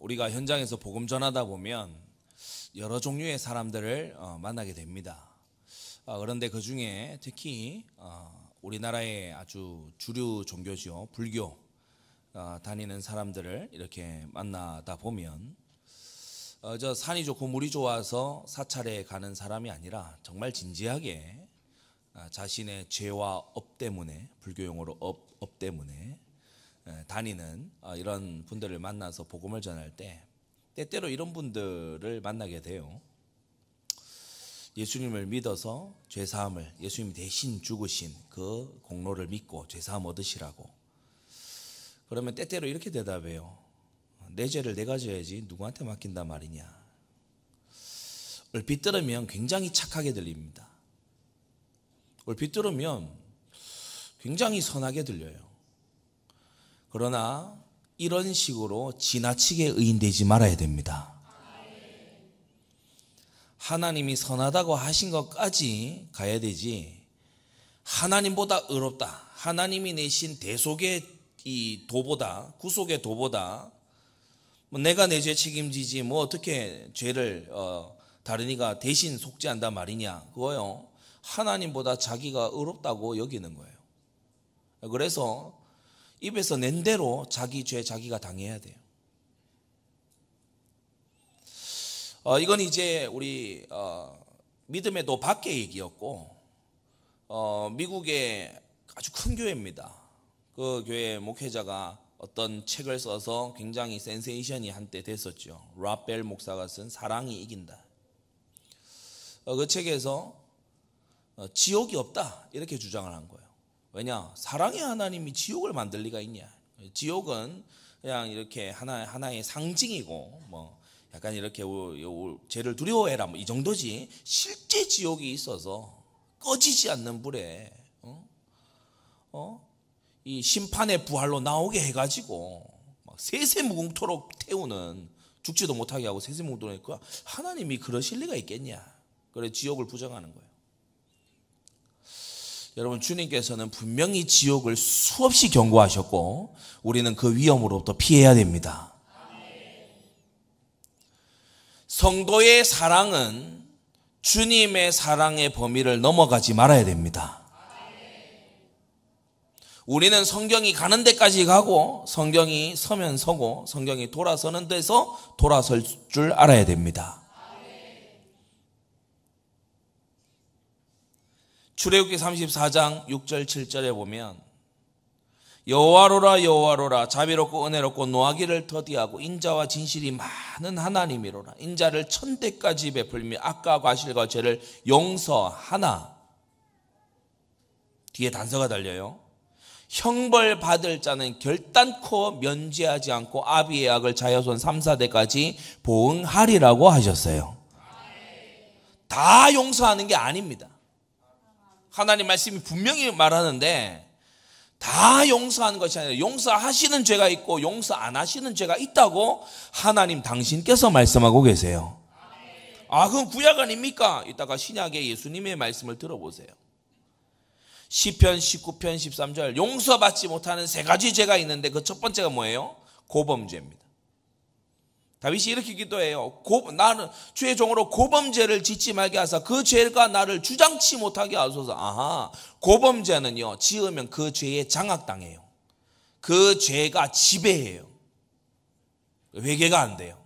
우리가 현장에서 복음 전하다 보면 여러 종류의 사람들을 만나게 됩니다. 그런데 그 중에 특히 우리나라의 아주 주류 종교죠, 불교 다니는 사람들을 이렇게 만나다 보면 저 산이 좋고 물이 좋아서 사찰에 가는 사람이 아니라 정말 진지하게 자신의 죄와 업 때문에, 불교 용어로 업 때문에 다니는 이런 분들을 만나서 복음을 전할 때 때때로 이런 분들을 만나게 돼요. 예수님을 믿어서 죄사함을, 예수님이 대신 죽으신 그 공로를 믿고 죄사함 얻으시라고. 그러면 때때로 이렇게 대답해요. 내 죄를 내가 져야지 누구한테 맡긴단 말이냐. 얼핏 들으면 굉장히 착하게 들립니다. 얼핏 들으면 굉장히 선하게 들려요. 그러나 이런 식으로 지나치게 의인되지 말아야 됩니다. 하나님이 선하다고 하신 것까지 가야 되지, 하나님보다 의롭다, 하나님이 내신 대속의 이 도보다, 구속의 도보다 내가 내 죄 책임지지 어떻게 죄를 다른 이가 대신 속죄한단 말이냐, 그거요 하나님보다 자기가 의롭다고 여기는 거예요. 그래서 입에서 낸 대로 자기 죄 자기가 당해야 돼요. 이건 이제 우리 믿음의 도 밖의 얘기였고, 미국의 아주 큰 교회입니다. 그 교회 목회자가 어떤 책을 써서 굉장히 센세이션이 한때 됐었죠. 라벨 목사가 쓴 사랑이 이긴다. 그 책에서 지옥이 없다 이렇게 주장을 한 거예요. 왜냐? 사랑의 하나님이 지옥을 만들 리가 있냐. 지옥은 그냥 이렇게 하나의 상징이고 약간 이렇게 죄를 두려워해라 이 정도지, 실제 지옥이 있어서 꺼지지 않는 불에 이 심판의 부활로 나오게 해가지고 막 세세무궁토록 태우는, 죽지도 못하게 하고 세세무궁토록 했고, 하나님이 그러실 리가 있겠냐. 그래 지옥을 부정하는 거예요. 여러분, 주님께서는 분명히 지옥을 수없이 경고하셨고 우리는 그 위험으로부터 피해야 됩니다. 성도의 사랑은 주님의 사랑의 범위를 넘어가지 말아야 됩니다. 우리는 성경이 가는 데까지 가고 성경이 서면 서고 성경이 돌아서는 데서 돌아설 줄 알아야 됩니다. 출애굽기 34장 6절 7절에 보면 여호와로라 여호와로라 자비롭고 은혜롭고 노하기를 더디하고 인자와 진실이 많은 하나님이로라. 인자를 1000대까지 베풀며 악과 과실과 죄를 용서하나, 뒤에 단서가 달려요. 형벌 받을 자는 결단코 면제하지 않고 아비의 악을 자손 3, 4대까지 보응하리라고 하셨어요. 다 용서하는 게 아닙니다. 하나님 말씀이 분명히 말하는데 다 용서하는 것이 아니라 용서하시는 죄가 있고 용서 안 하시는 죄가 있다고 하나님 당신께서 말씀하고 계세요. 그건 구약 아닙니까? 이따가 신약의 예수님의 말씀을 들어보세요. 시편 19편 13절, 용서받지 못하는 3가지 죄가 있는데 그 첫 번째가 뭐예요? 고범죄입니다. 다윗이 이렇게 기도해요. 나는 주의 종으로 고범죄를 짓지 말게 하사 그 죄가 나를 주장치 못하게 하소서. 고범죄는요, 지으면 그 죄에 장악당해요. 그 죄가 지배해요. 회개가 안 돼요.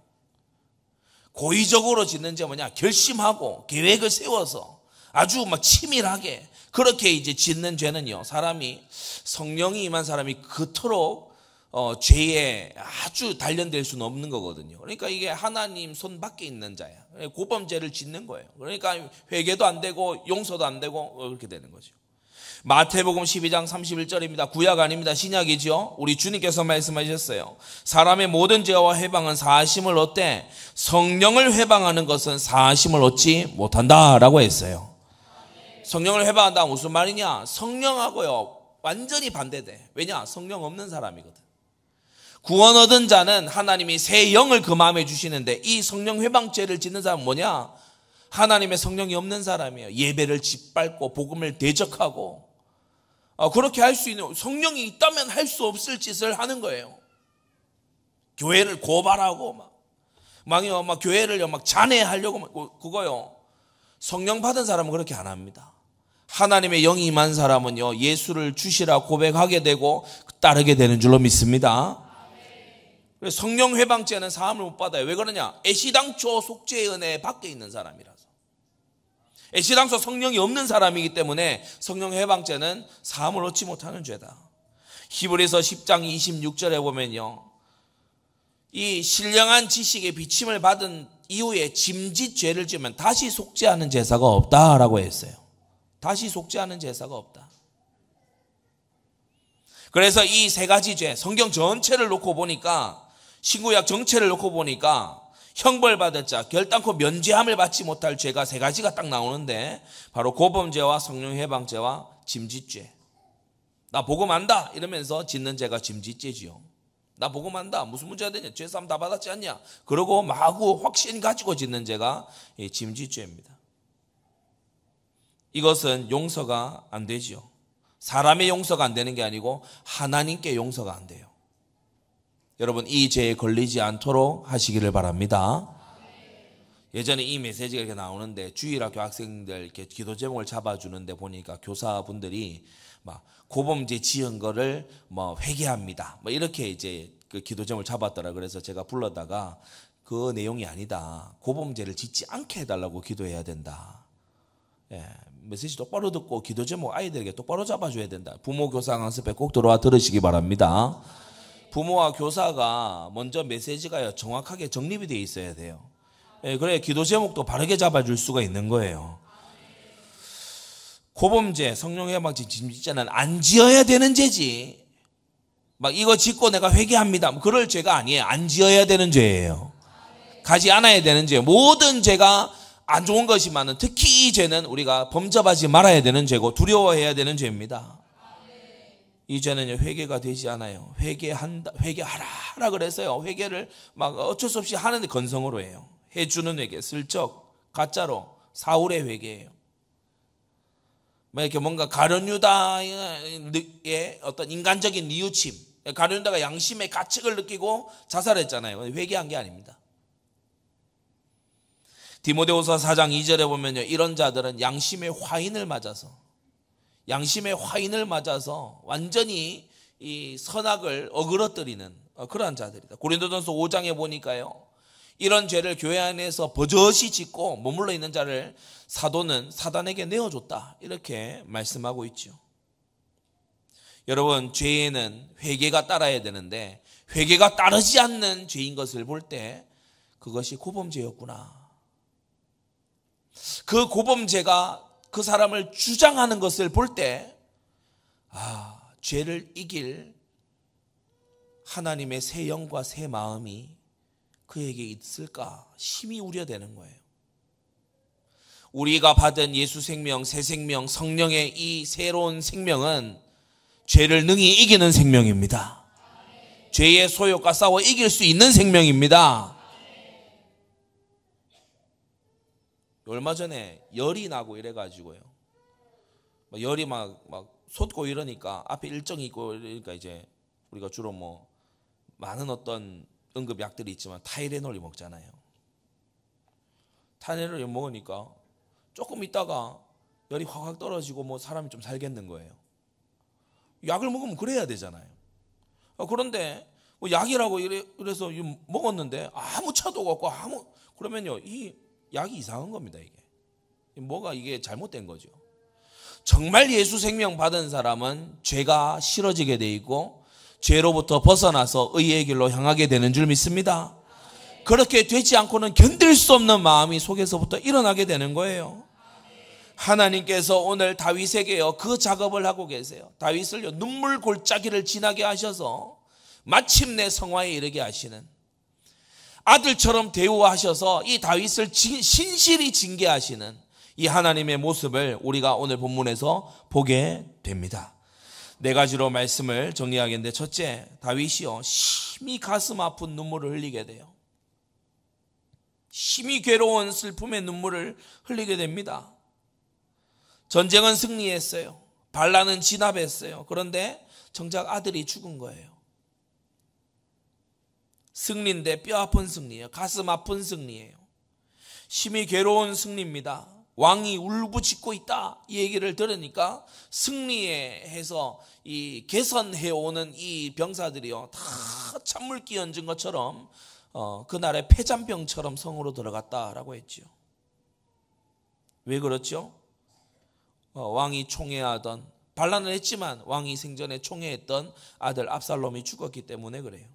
고의적으로 짓는 죄 뭐냐? 결심하고 계획을 세워서 아주 치밀하게 그렇게 이제 짓는 죄는요, 사람이, 성령이 임한 사람이 그토록 죄에 아주 단련될 수는 없는 거거든요. 그러니까 이게 하나님 손 밖에 있는 자야. 고범죄를 짓는 거예요. 그러니까 회개도 안 되고 용서도 안 되고 그렇게 되는 거죠. 마태복음 12장 31절입니다. 구약 아닙니다. 신약이죠. 우리 주님께서 말씀하셨어요. 사람의 모든 죄와 회방은 사하심을 얻되 성령을 회방하는 것은 사하심을 얻지 못한다라고 했어요. 성령을 회방한다 무슨 말이냐? 성령하고요 완전히 반대돼. 왜냐? 성령 없는 사람이거든. 구원 얻은 자는 하나님이 새 영을 그 마음에 주시는데, 이 성령 회방죄를 짓는 사람은 뭐냐? 하나님의 성령이 없는 사람이에요. 예배를 짓밟고 복음을 대적하고 그렇게 할 수 있는, 성령이 있다면 할 수 없을 짓을 하는 거예요. 교회를 고발하고 막 교회를 막 잔해하려고 그거요. 성령 받은 사람은 그렇게 안 합니다. 하나님의 영이 임한 사람은요, 예수를 주시라 고백하게 되고 따르게 되는 줄로 믿습니다. 그래서 성령 회방죄는 사함을 못 받아요. 왜 그러냐? 애시당초 속죄의 은혜 밖에 있는 사람이라서. 애시당초 성령이 없는 사람이기 때문에 성령 회방죄는 사함을 얻지 못하는 죄다. 히브리서 10장 26절에 보면요, 이 신령한 지식의 비침을 받은 이후에 짐짓 죄를 지으면 다시 속죄하는 제사가 없다라고 했어요. 다시 속죄하는 제사가 없다. 그래서 이 세 가지 죄, 성경 전체를 놓고 보니까, 신구약 전체를 놓고 보니까 형벌 받을 자, 결단코 면죄함을 받지 못할 죄가 세 가지가 딱 나오는데, 바로 고범죄와 성령 회방죄와 짐짓죄. 나 복음한다 이러면서 짓는 죄가 짐짓죄지요. 나 복음한다, 무슨 문제가 되냐, 죄사함 다 받았지 않냐, 그러고 마구 확신 가지고 짓는 죄가 짐짓죄입니다. 이것은 용서가 안 되지요. 사람의 용서가 안 되는 게 아니고 하나님께 용서가 안 돼요. 여러분, 이 죄에 걸리지 않도록 하시기를 바랍니다. 예전에 이 메시지가 이렇게 나오는데, 주일학교 학생들 이렇게 기도 제목을 잡아주는데 보니까 교사분들이 막 고범죄 지은 거를 뭐 회개합니다, 뭐 이렇게 이제 그 기도 제목을 잡았더라. 그래서 제가 불러다가 그 내용이 아니다, 고범죄를 짓지 않게 해달라고 기도해야 된다. 예, 메시지 똑바로 듣고 기도 제목 아이들에게 똑바로 잡아줘야 된다. 부모 교사 강습에 꼭 들어와 들으시기 바랍니다. 부모와 교사가 먼저 메시지가 정확하게 정립이 되어 있어야 돼요. 예, 그래야 기도 제목도 바르게 잡아줄 수가 있는 거예요. 고범죄, 성령 회방죄, 짐짓죄는 안 지어야 되는 죄지. 막 이거 짓고 내가 회개합니다, 그럴 죄가 아니에요. 안 지어야 되는 죄예요. 가지 않아야 되는 죄예요. 모든 죄가 안 좋은 것이지만 특히 이 죄는 우리가 범접하지 말아야 되는 죄고 두려워해야 되는 죄입니다. 이 죄는 회개가 되지 않아요. 회개하라 그래서요, 회개를 막 어쩔 수 없이 하는데 건성으로 해요. 해주는 회개, 슬쩍 가짜로 사울의 회개예요. 이렇게 뭔가 가룟유다의 어떤 인간적인 뉘우침, 가룟유다가 양심의 가책을 느끼고 자살했잖아요. 회개한 게 아닙니다. 디모데후서 4장 2절에 보면요, 이런 자들은 양심의 화인을 맞아서 완전히 이 선악을 어그러뜨리는 그러한 자들이다. 고린도전서 5장에 보니까요, 이런 죄를 교회 안에서 버젓이 짓고 머물러 있는 자를 사도는 사단에게 내어줬다, 이렇게 말씀하고 있죠. 여러분, 죄에는 회개가 따라야 되는데 회개가 따르지 않는 죄인 것을 볼 때 그것이 고범죄였구나. 그 고범죄가 그 사람을 주장하는 것을 볼 때, 죄를 이길 하나님의 새 영과 새 마음이 그에게 있을까 심히 우려되는 거예요. 우리가 받은 예수 생명, 새 생명, 성령의 이 새로운 생명은 죄를 능히 이기는 생명입니다. 죄의 소욕과 싸워 이길 수 있는 생명입니다. 얼마 전에 열이 나고 이래가지고요, 열이 막 솟고 이러니까 앞에 일정이 있고 이러니까 이제 우리가 주로 뭐 많은 어떤 응급약들이 있지만 타이레놀이 먹잖아요. 타이레놀이 먹으니까 조금 있다가 열이 확 떨어지고 뭐 사람이 좀 살겠는 거예요. 약을 먹으면 그래야 되잖아요. 그런데 뭐 약이라고 이래서 먹었는데 아무 차도가 없고 그러면요, 이 약이 이상한 겁니다. 뭐가 이게 잘못된 거죠. 정말 예수 생명 받은 사람은 죄가 싫어지게 돼 있고 죄로부터 벗어나서 의의 길로 향하게 되는 줄 믿습니다. 그렇게 되지 않고는 견딜 수 없는 마음이 속에서부터 일어나게 되는 거예요. 하나님께서 오늘 다윗에게요, 그 작업을 하고 계세요. 다윗을요, 눈물 골짜기를 지나게 하셔서 마침내 성화에 이르게 하시는, 아들처럼 대우하셔서 이 다윗을 신실히 징계하시는 이 하나님의 모습을 우리가 오늘 본문에서 보게 됩니다. 네 가지로 말씀을 정리하겠는데, 첫째, 다윗이요, 심히 가슴 아픈 눈물을 흘리게 돼요. 심히 괴로운 슬픔의 눈물을 흘리게 됩니다. 전쟁은 승리했어요. 반란은 진압했어요. 그런데 정작 아들이 죽은 거예요. 승리인데 뼈 아픈 승리예요. 가슴 아픈 승리예요. 심히 괴로운 승리입니다. 왕이 울부짖고 있다 이 얘기를 들으니까 승리해서 이 개선해오는 이 병사들이요 다 찬물기 얹은 것처럼 그날의 폐잔병처럼 성으로 들어갔다라고 했죠. 왜 그렇죠? 왕이 총애하던, 반란을 했지만 왕이 생전에 총애했던 아들 압살롬이 죽었기 때문에 그래요.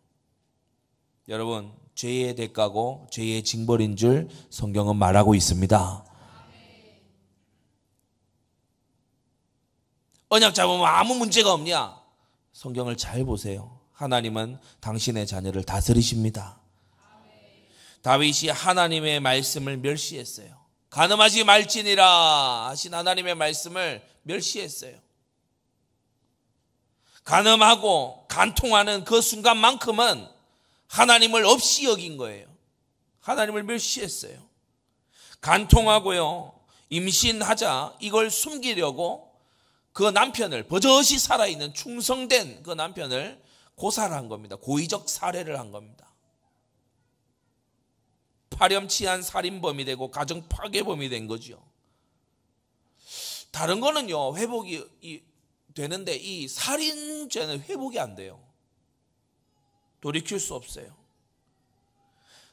여러분, 죄의 대가고 죄의 징벌인 줄 성경은 말하고 있습니다. 언약 잡으면 아무 문제가 없냐? 성경을 잘 보세요. 하나님은 당신의 자녀를 다스리십니다. 다윗이 하나님의 말씀을 멸시했어요. 간음하지 말지니라 하신 하나님의 말씀을 멸시했어요. 간음하고 간통하는 그 순간만큼은 하나님을 없이 여긴 거예요. 하나님을 멸시했어요. 간통하고요, 임신하자 이걸 숨기려고 그 남편을, 버젓이 살아있는 충성된 그 남편을 고살한 겁니다. 고의적 살해를 한 겁니다. 파렴치한 살인범이 되고 가정 파괴범이 된 거죠. 다른 거는요 회복이 되는데 이 살인죄는 회복이 안 돼요. 돌이킬 수 없어요.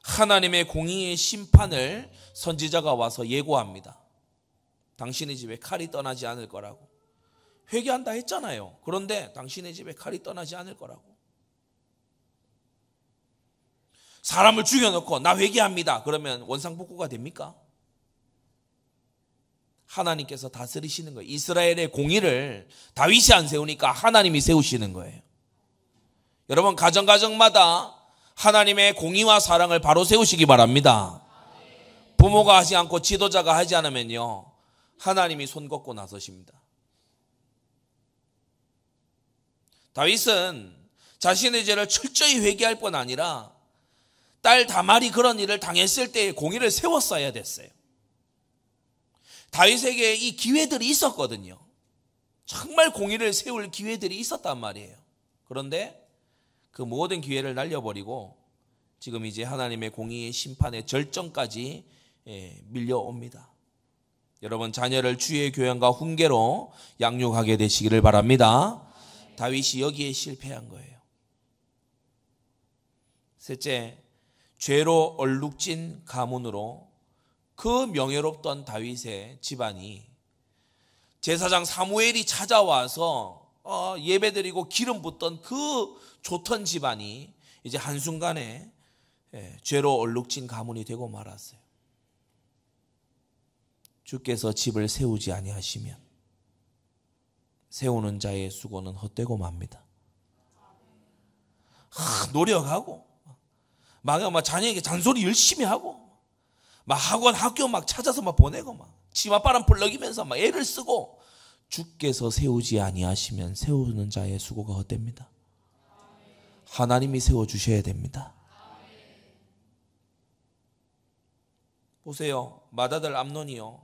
하나님의 공의의 심판을 선지자가 와서 예고합니다. 당신의 집에 칼이 떠나지 않을 거라고. 회개한다 했잖아요. 그런데 당신의 집에 칼이 떠나지 않을 거라고. 사람을 죽여놓고 나 회개합니다. 그러면 원상복구가 됩니까? 하나님께서 다스리시는 거예요. 이스라엘의 공의를 다윗이 안 세우니까 하나님이 세우시는 거예요. 여러분, 가정마다 하나님의 공의와 사랑을 바로 세우시기 바랍니다. 부모가 하지 않고 지도자가 하지 않으면요 하나님이 손 걷고 나서십니다. 다윗은 자신의 죄를 철저히 회개할 뿐 아니라 딸 다말이 그런 일을 당했을 때의 공의를 세웠어야 됐어요. 다윗에게 이 기회들이 있었거든요. 정말 공의를 세울 기회들이 있었단 말이에요. 그런데 그 모든 기회를 날려버리고 지금 이제 하나님의 공의의 심판의 절정까지 밀려옵니다. 여러분, 자녀를 주의 교양과 훈계로 양육하게 되시기를 바랍니다. 다윗이 여기에 실패한 거예요. 셋째, 죄로 얼룩진 가문으로 그 명예롭던 다윗의 집안이 제사장 사무엘이 찾아와서 예배드리고 기름 붓던 그 좋던 집안이 이제 한순간에 죄로 얼룩진 가문이 되고 말았어요. 주께서 집을 세우지 아니하시면 세우는 자의 수고는 헛되고 맙니다. 노력하고 막 자녀에게 잔소리 열심히 하고 막 학원 학교 막 찾아서 막 보내고 막 치맛바람 벌럭이면서 막 애를 쓰고 주께서 세우지 아니하시면 세우는 자의 수고가 헛됩니다. 하나님이 세워주셔야 됩니다. 보세요. 맏아들 암논이요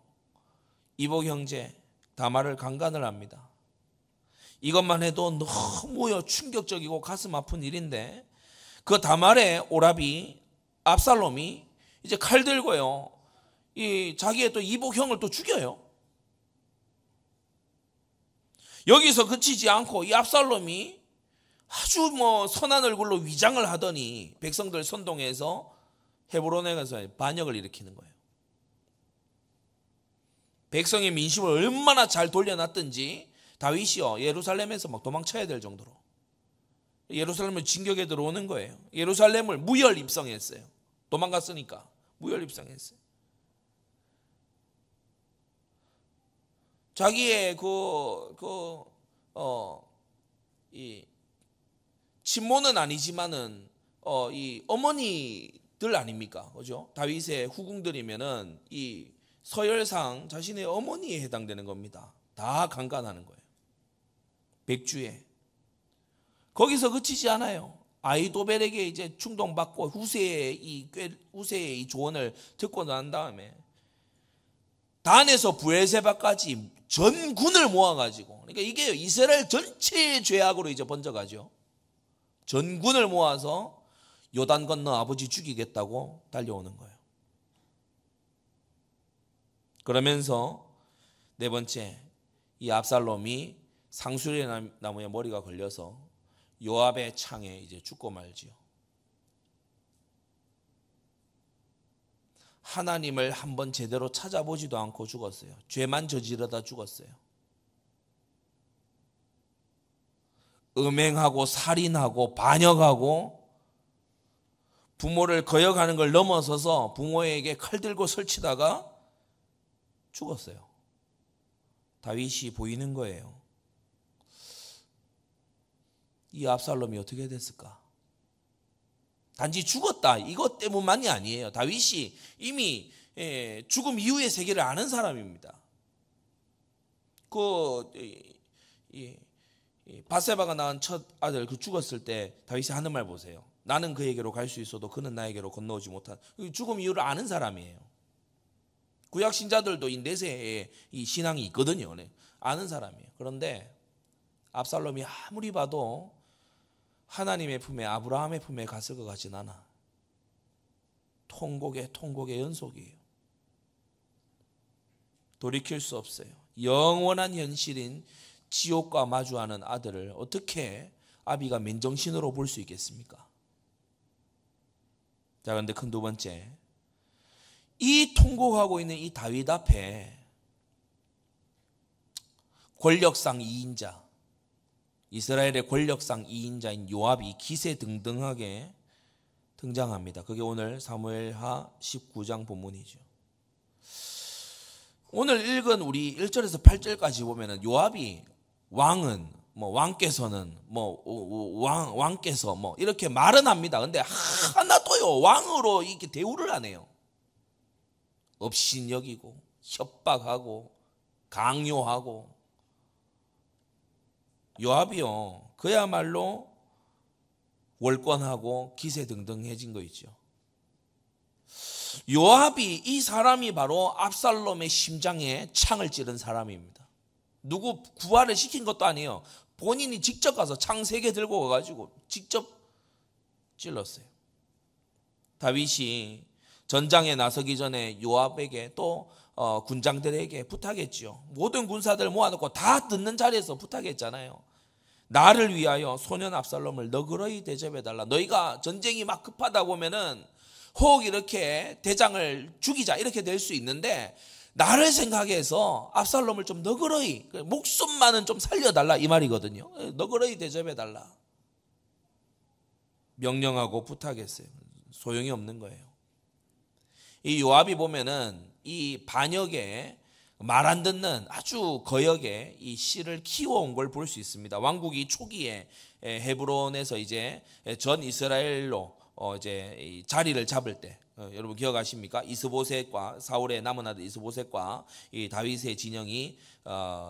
이복 형제 다말을 강간을 합니다. 이것만 해도 너무 충격적이고 가슴 아픈 일인데 그 다말의 오라비 압살롬이 이제 칼 들고요 이 자기의 또 이복 형을 또 죽여요. 여기서 그치지 않고 이 압살롬이 아주 선한 얼굴로 위장을 하더니 백성들 선동해서 헤브론에 가서 반역을 일으키는 거예요. 백성의 민심을 얼마나 잘 돌려놨든지 다윗이요 예루살렘에서 막 도망쳐야 될 정도로 예루살렘을 진격에 들어오는 거예요. 예루살렘을 무혈 입성했어요. 도망갔으니까 무혈 입성했어요. 자기의 이 친모는 아니지만은 이 어머니들 아닙니까, 그죠? 다윗의 후궁들이면은 이 서열상 자신의 어머니에 해당되는 겁니다. 다 강간하는 거예요. 백주에. 거기서 그치지 않아요. 아히도벨에게 이제 충동받고 후세의 이 조언을 듣고 난 다음에 단에서 브엘세바까지 전군을 모아가지고, 그러니까 이게 이스라엘 전체의 죄악으로 이제 번져가죠. 전군을 모아서 요단 건너 아버지 죽이겠다고 달려오는 거예요. 그러면서 네 번째, 이 압살롬이 상수리 나무에 머리가 걸려서 요압의 창에 이제 죽고 말지요. 하나님을 한번 제대로 찾아보지도 않고 죽었어요. 죄만 저지르다 죽었어요. 음행하고 살인하고 반역하고 부모를 거역하는 걸 넘어서서 부모에게 칼 들고 설치다가 죽었어요. 다윗이 보이는 거예요. 이 압살롬이 어떻게 됐을까? 단지 죽었다 이것 때문만이 아니에요. 다윗이 이미 죽음 이후의 세계를 아는 사람입니다. 바세바가 낳은 첫 아들 그 죽었을 때 다윗이 하는 말 보세요. 나는 그에게로 갈 수 있어도 그는 나에게로 건너오지 못한, 죽음 이유를 아는 사람이에요. 구약 신자들도 이 내세의 이 신앙이 있거든요. 아는 사람이에요. 그런데 압살롬이 아무리 봐도 하나님의 품에, 아브라함의 품에 갔을 것 같진 않아. 통곡의 연속이에요. 돌이킬 수 없어요. 영원한 현실인 지옥과 마주하는 아들을 어떻게 아비가 맨정신으로 볼 수 있겠습니까? 자, 그런데 큰 두 번째, 이 통곡하고 있는 이 다윗 앞에 권력상 2인자, 이스라엘의 권력상 2인자인 요압이 기세등등하게 등장합니다. 그게 오늘 사무엘하 19장 본문이죠. 오늘 읽은 우리 1절에서 8절까지 보면은 요압이 왕은 왕께서는 왕께서 이렇게 말은 합니다. 근데 하나도요 왕으로 이렇게 대우를 안 해요. 업신여기고 협박하고 강요하고. 요압이요 그야말로 월권하고 기세등등해진 거 있죠. 요압이, 이 사람이 바로 압살롬의 심장에 창을 찌른 사람입니다. 누구 구하를 시킨 것도 아니에요. 본인이 직접 가서 창 3개 들고 가가지고 직접 찔렀어요. 다윗이 전장에 나서기 전에 요압에게 또 군장들에게 부탁했지요. 모든 군사들 모아놓고 다 듣는 자리에서 부탁했잖아요. 나를 위하여 소년 압살롬을 너그러이 대접해달라. 너희가 전쟁이 막 급하다고 하면은 혹 이렇게 대장을 죽이자 이렇게 될 수 있는데, 나를 생각해서 압살롬을 좀 너그러이, 목숨만은 좀 살려달라 이 말이거든요. 너그러이 대접해달라 명령하고 부탁했어요. 소용이 없는 거예요. 이 요압이 보면은 이 반역에 말 안 듣는 아주 거역의 이 씨를 키워온 걸 볼 수 있습니다. 왕국이 초기에 헤브론에서 이제 전 이스라엘로 이제 자리를 잡을 때, 여러분 기억하십니까? 이스보셋과 사울의 남은 아들 이스보셋과 이 다윗의 진영이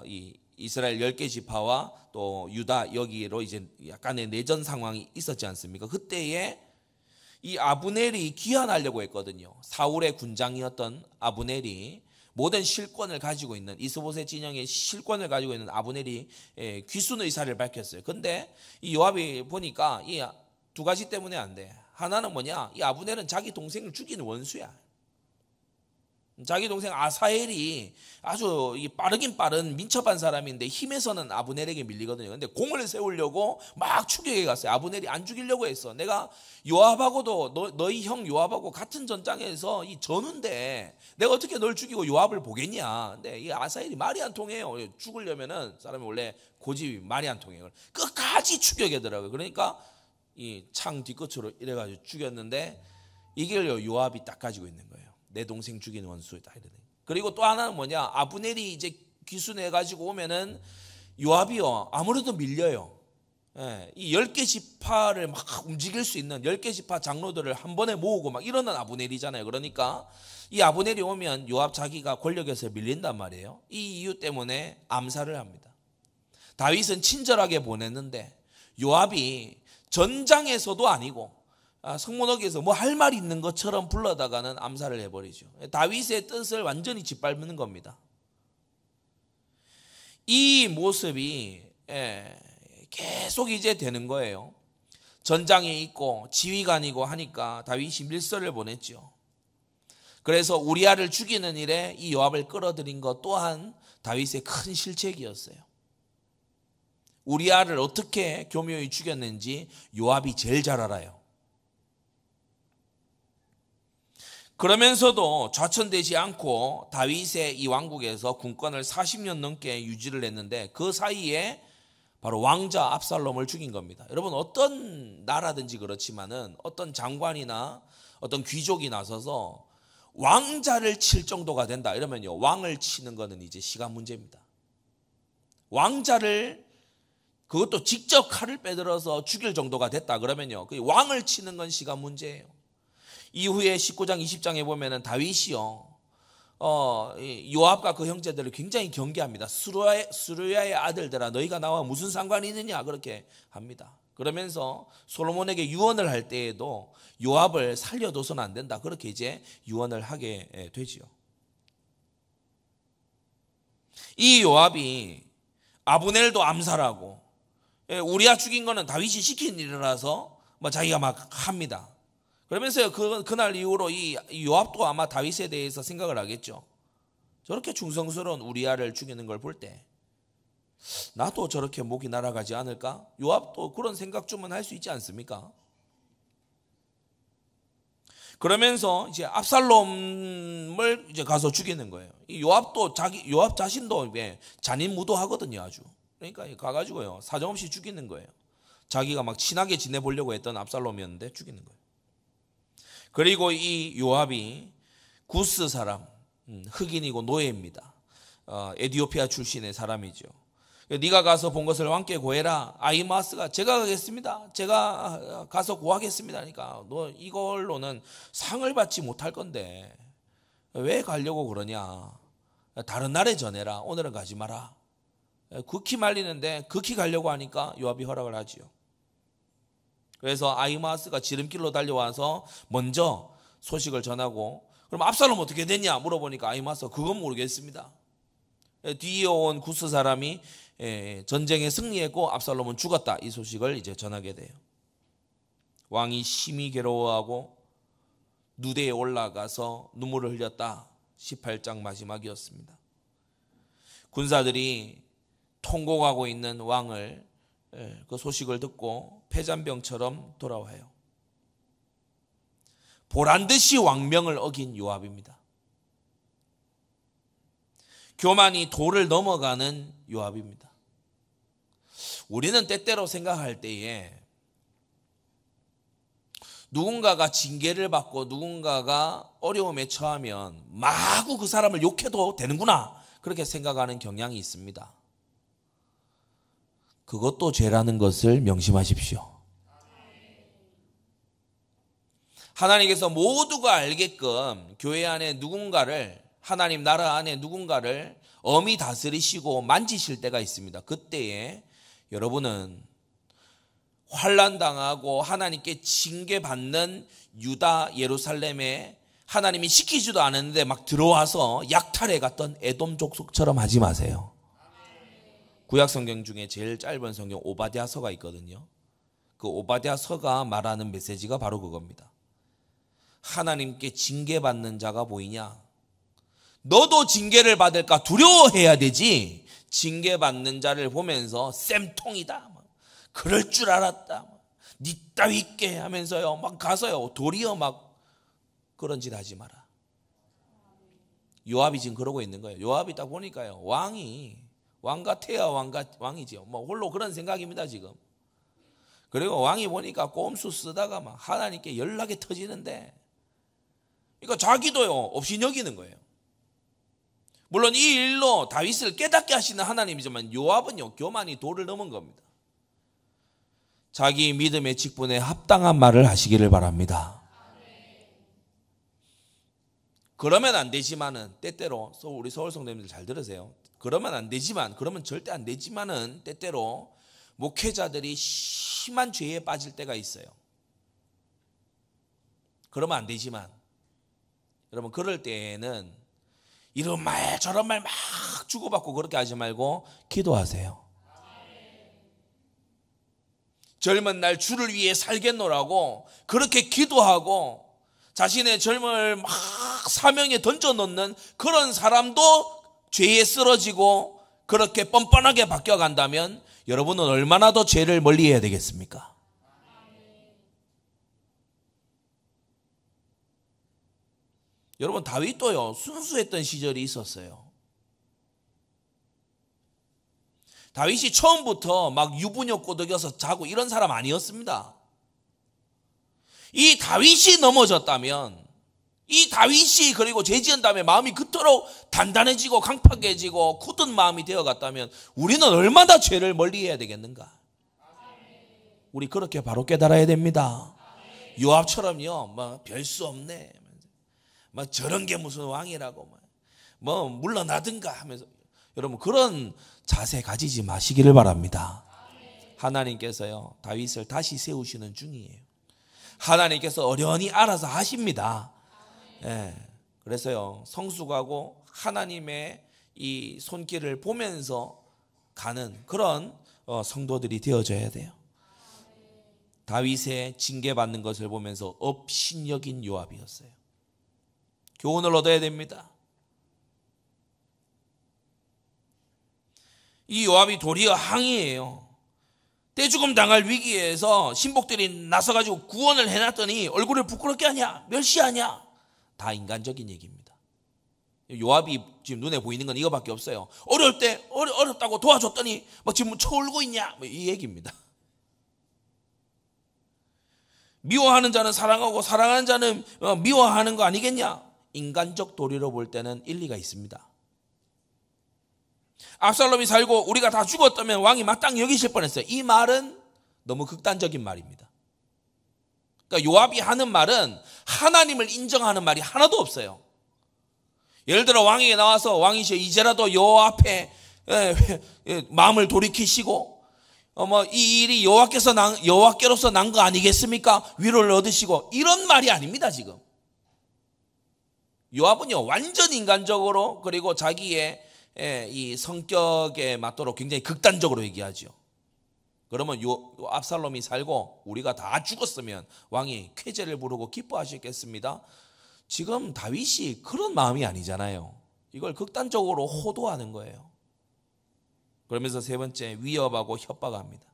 이 이스라엘 10개 지파와 또 유다 여기로 이제 약간의 내전 상황이 있었지 않습니까? 그때에 이 아브넬이 귀환하려고 했거든요. 사울의 군장이었던 아브넬이 모든 실권을 가지고 있는, 이스보셋 진영의 실권을 가지고 있는 아브넬이 귀순 의사를 밝혔어요. 근데 이 요압이 보니까 이 두 가지 때문에 안 돼. 하나는 뭐냐? 이 아브넬은 자기 동생을 죽이는 원수야. 자기 동생 아사헬이 아주 빠르긴 빠른 민첩한 사람인데 힘에서는 아브넬에게 밀리거든요. 근데 공을 세우려고 막 추격해 갔어요. 아브넬이 안 죽이려고 했어. 내가 요압하고도 너희 형 요압하고 같은 전장에서 이 전운데 내가 어떻게 널 죽이고 요압을 보겠냐. 근데 이 아사헬이 말이 안 통해요. 죽으려면은 사람이 원래 고집이 말이 안 통해요. 끝까지 추격하더라고요. 그러니까 이 창 뒤끝으로 이래가지고 죽였는데 이걸 요압이 딱 가지고 있는 거예요. 내 동생 죽인 원수다 이러네. 그리고 또 하나는 뭐냐? 아브넬이 이제 귀순해 가지고 오면은 요압이요 아무래도 밀려요. 이 10개 지파를 막 움직일 수 있는 10개 지파 장로들을 한 번에 모으고 막 이러는 아브넬이잖아요. 그러니까 이 아브넬이 오면 요압 자기가 권력에서 밀린단 말이에요. 이 이유 때문에 암살을 합니다. 다윗은 친절하게 보냈는데 요압이 전장에서도 아니고 성문역에서 뭐 할 말이 있는 것처럼 불러다가는 암살을 해버리죠. 다윗의 뜻을 완전히 짓밟는 겁니다. 이 모습이 계속 이제 되는 거예요. 전장에 있고 지휘관이고 하니까 다윗이 밀서를 보냈죠. 그래서 우리아를 죽이는 일에 이 요압을 끌어들인 것 또한 다윗의 큰 실책이었어요. 우리아를 어떻게 교묘히 죽였는지 요압이 제일 잘 알아요. 그러면서도 좌천되지 않고 다윗의 이 왕국에서 군권을 40년 넘게 유지를 했는데 그 사이에 바로 왕자 압살롬을 죽인 겁니다. 여러분, 어떤 나라든지 그렇지만은 어떤 장관이나 어떤 귀족이 나서서 왕자를 칠 정도가 된다 이러면요, 왕을 치는 거는 이제 시간 문제입니다. 왕자를 그것도 직접 칼을 빼들어서 죽일 정도가 됐다 그러면요, 그 왕을 치는 건 시간 문제예요. 이후에 19장 20장에 보면은 다윗이요, 요압과 그 형제들을 굉장히 경계합니다. 스루야의 아들들아, 너희가 나와 무슨 상관이 있느냐 그렇게 합니다. 그러면서 솔로몬에게 유언을 할 때에도 요압을 살려둬서는 안 된다 그렇게 이제 유언을 하게 되지요. 이 요압이 아브넬도 암살하고 우리아 죽인 거는 다윗이 시킨 일이라서 자기가 막 합니다. 그러면서 그날 이후로 이 요압도 아마 다윗에 대해서 생각을 하겠죠. 저렇게 충성스러운 우리아를 죽이는 걸 볼 때 나도 저렇게 목이 날아가지 않을까? 요압도 그런 생각 좀은 할 수 있지 않습니까? 그러면서 이제 압살롬을 이제 가서 죽이는 거예요. 이 요압도 요압 자신도 잔인무도하거든요, 아주. 그러니까 가가지고요, 사정없이 죽이는 거예요. 자기가 막 친하게 지내보려고 했던 압살롬이었는데 죽이는 거예요. 그리고 이 요압이 구스 사람, 흑인이고 노예입니다. 에티오피아 출신의 사람이죠. 네가 가서 본 것을 왕께 고해라. 아히마스가 제가 가겠습니다. 제가 가서 고하겠습니다. 그러니까 너 이걸로는 상을 받지 못할 건데 왜 가려고 그러냐. 다른 날에 전해라. 오늘은 가지 마라. 극히 말리는데 극히 가려고 하니까 요압이 허락을 하지요. 그래서 아히마스가 지름길로 달려와서 먼저 소식을 전하고, 그럼 압살롬 어떻게 됐냐 물어보니까 아히마스가 그건 모르겠습니다. 뒤에 온 구스 사람이 전쟁에 승리했고 압살롬은 죽었다 이 소식을 이제 전하게 돼요. 왕이 심히 괴로워하고 누대에 올라가서 눈물을 흘렸다. 18장 마지막이었습니다. 군사들이 통곡하고 있는 왕을 그 소식을 듣고 패잔병처럼 돌아와요. 보란듯이 왕명을 어긴 요압입니다. 교만이 도를 넘어가는 요압입니다. 우리는 때때로 생각할 때에 누군가가 징계를 받고 누군가가 어려움에 처하면 마구 그 사람을 욕해도 되는구나 그렇게 생각하는 경향이 있습니다. 그것도 죄라는 것을 명심하십시오. 하나님께서 모두가 알게끔 교회 안에 누군가를, 하나님 나라 안에 누군가를 엄히 다스리시고 만지실 때가 있습니다. 그때에 여러분은 환난당하고 하나님께 징계받는 유다 예루살렘에 하나님이 시키지도 않았는데 막 들어와서 약탈해 갔던 에돔 족속처럼 하지 마세요. 구약 성경 중에 제일 짧은 성경 오바댜서가 있거든요. 그 오바댜서가 말하는 메시지가 바로 그겁니다. 하나님께 징계받는 자가 보이냐? 너도 징계를 받을까 두려워해야 되지. 징계받는 자를 보면서 쌤통이다, 그럴 줄 알았다, 니 따위께 하면서요 막 가서요 도리어 막 그런 짓 하지 마라. 요압이 지금 그러고 있는 거예요. 요압이 딱 보니까요, 왕 같아야 왕이지요. 홀로 그런 생각입니다 지금. 그리고 왕이 보니까 꼼수 쓰다가 막 하나님께 연락이 터지는데, 그러니까 자기도요 업신여기는 거예요. 물론 이 일로 다윗을 깨닫게 하시는 하나님이지만 요압은요 교만이 도를 넘은 겁니다. 자기 믿음의 직분에 합당한 말을 하시기를 바랍니다. 그러면 안 되지만은 때때로, 우리 서울 성도님들 잘 들으세요. 그러면 절대 안 되지만은 때때로 목회자들이 심한 죄에 빠질 때가 있어요. 그러면 안 되지만 여러분, 그럴 때에는 이런 말 저런 말 막 주고받고 그렇게 하지 말고 기도하세요. 젊은 날 주를 위해 살겠노라고 그렇게 기도하고 자신의 젊음을 막 사명에 던져놓는 그런 사람도 죄에 쓰러지고 그렇게 뻔뻔하게 바뀌어간다면 여러분은 얼마나 더 죄를 멀리해야 되겠습니까? 여러분, 다윗도요 순수했던 시절이 있었어요. 다윗이 처음부터 막 유부녀 꼬드겨서 자고 이런 사람 아니었습니다. 이 다윗이 넘어졌다면, 이 다윗이 그리고 죄 지은 다음에 마음이 그토록 단단해지고 강팍해지고 굳은 마음이 되어갔다면 우리는 얼마나 죄를 멀리해야 되겠는가? 우리 그렇게 바로 깨달아야 됩니다. 요압처럼요, 뭐 별 수 없네, 뭐 저런 게 무슨 왕이라고, 뭐 물러나든가 하면서, 여러분 그런 자세 가지지 마시기를 바랍니다. 하나님께서요 다윗을 다시 세우시는 중이에요. 하나님께서 어련히 알아서 하십니다. 예, 그래서요 성숙하고 하나님의 이 손길을 보면서 가는 그런 성도들이 되어져야 돼요. 다윗의 징계받는 것을 보면서 업신여긴 요압이었어요. 교훈을 얻어야 됩니다. 이 요압이 도리어 항의예요. 떼죽음 당할 위기에서 신복들이 나서가지고 구원을 해놨더니 얼굴을 부끄럽게 하냐, 멸시하냐, 다 인간적인 얘기입니다. 요압이 지금 눈에 보이는 건 이거밖에 없어요. 어려울 때 어렵다고 도와줬더니 막 지금 쳐울고 있냐, 뭐 이 얘기입니다. 미워하는 자는 사랑하고 사랑하는 자는 미워하는 거 아니겠냐? 인간적 도리로 볼 때는 일리가 있습니다. 압살롬이 살고 우리가 다 죽었다면 왕이 마땅히 여기실 뻔했어요. 이 말은 너무 극단적인 말입니다. 그러니까 요압이 하는 말은 하나님을 인정하는 말이 하나도 없어요. 예를 들어 왕에게 나와서 왕이시여 이제라도 여호와 앞에 마음을 돌이키시고 이 일이 여호와께로서 난 거 아니겠습니까? 위로를 얻으시고 이런 말이 아닙니다. 지금 요압은요 완전 인간적으로 그리고 자기의 이 성격에 맞도록 굉장히 극단적으로 얘기하죠. 그러면 압살롬이 살고 우리가 다 죽었으면 왕이 쾌제를 부르고 기뻐하셨겠습니다. 지금 다윗이 그런 마음이 아니잖아요. 이걸 극단적으로 호도하는 거예요. 그러면서 세 번째, 위협하고 협박합니다.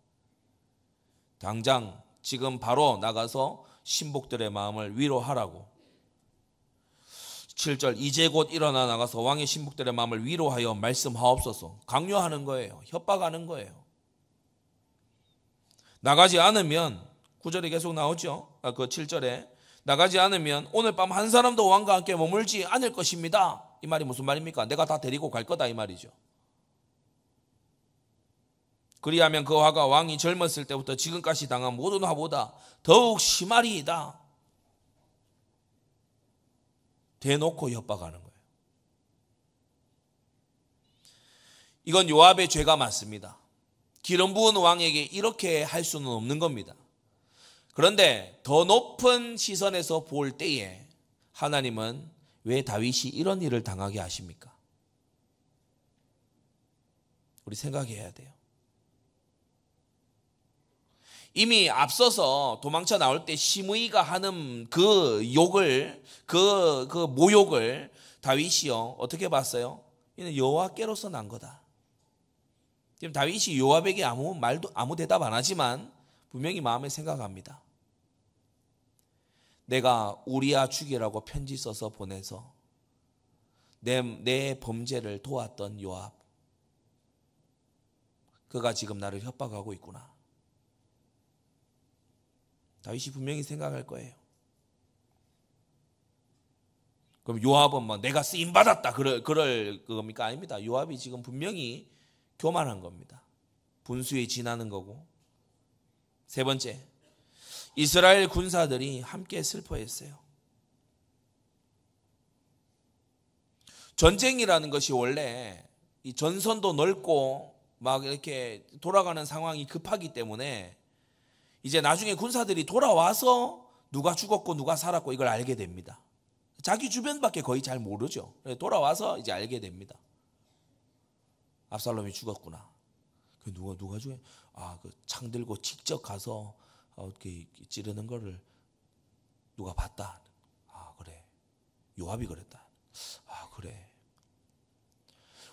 당장 지금 바로 나가서 신복들의 마음을 위로하라고. 7절, 이제 곧 일어나 나가서 왕의 신복들의 마음을 위로하여 말씀하옵소서. 강요하는 거예요. 협박하는 거예요. 나가지 않으면, 9절에 계속 나오죠. 그 7절에 나가지 않으면 오늘 밤 한 사람도 왕과 함께 머물지 않을 것입니다. 이 말이 무슨 말입니까? 내가 다 데리고 갈 거다 이 말이죠. 그리하면 그 화가 왕이 젊었을 때부터 지금까지 당한 모든 화보다 더욱 심하리이다. 대놓고 협박하는 거예요. 이건 요압의 죄가 맞습니다. 기름 부은 왕에게 이렇게 할 수는 없는 겁니다. 그런데 더 높은 시선에서 볼 때에 하나님은 왜 다윗이 이런 일을 당하게 하십니까? 우리 생각해야 돼요. 이미 앞서서 도망쳐 나올 때 시므이가 하는 그 욕을, 그 모욕을 다윗이요 어떻게 봤어요? 이는 여호와께로서 난 거다. 지금 다윗이 요압에게 아무 대답 안 하지만 분명히 마음에 생각합니다. 내가 우리야 죽이라고 편지 써서 보내서 내 범죄를 도왔던 요압, 그가 지금 나를 협박하고 있구나. 다윗이 분명히 생각할 거예요. 그럼 요압은 뭐 내가 쓰임 받았다 그럴 겁니까? 아닙니다. 요압이 지금 분명히 교만한 겁니다. 분수에 지나는 거고. 세 번째, 이스라엘 군사들이 함께 슬퍼했어요. 전쟁이라는 것이 원래 이 전선도 넓고 막 이렇게 돌아가는 상황이 급하기 때문에 이제 나중에 군사들이 돌아와서 누가 죽었고 누가 살았고 이걸 알게 됩니다. 자기 주변밖에 거의 잘 모르죠. 돌아와서 이제 알게 됩니다. 압살롬이 죽었구나. 누가 죽여? 그 창 들고 직접 가서 이렇게 찌르는 거를 누가 봤다. 그래. 요압이 그랬다. 그래.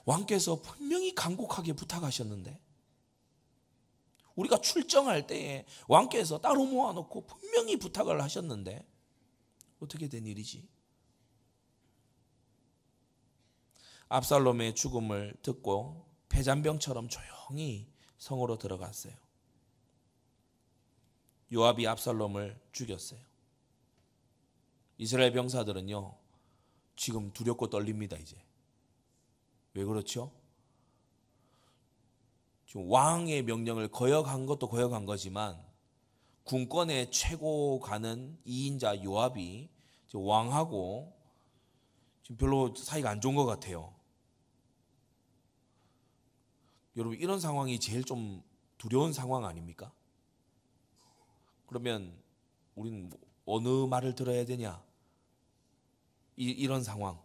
왕께서 분명히 간곡하게 부탁하셨는데, 우리가 출정할 때에 왕께서 따로 모아놓고 분명히 부탁을 하셨는데 어떻게 된 일이지? 압살롬의 죽음을 듣고 패잔병처럼 조용히 성으로 들어갔어요. 요압이 압살롬을 죽였어요. 이스라엘 병사들은요, 지금 두렵고 떨립니다. 이제 왜 그렇죠? 지금 왕의 명령을 거역한 것도 거역한 거지만 군권의 최고 가는 2인자 요압이 왕하고 지금 별로 사이가 안 좋은 것 같아요. 여러분, 이런 상황이 제일 좀 두려운 상황 아닙니까? 그러면 우리는 어느 말을 들어야 되냐? 이런 상황.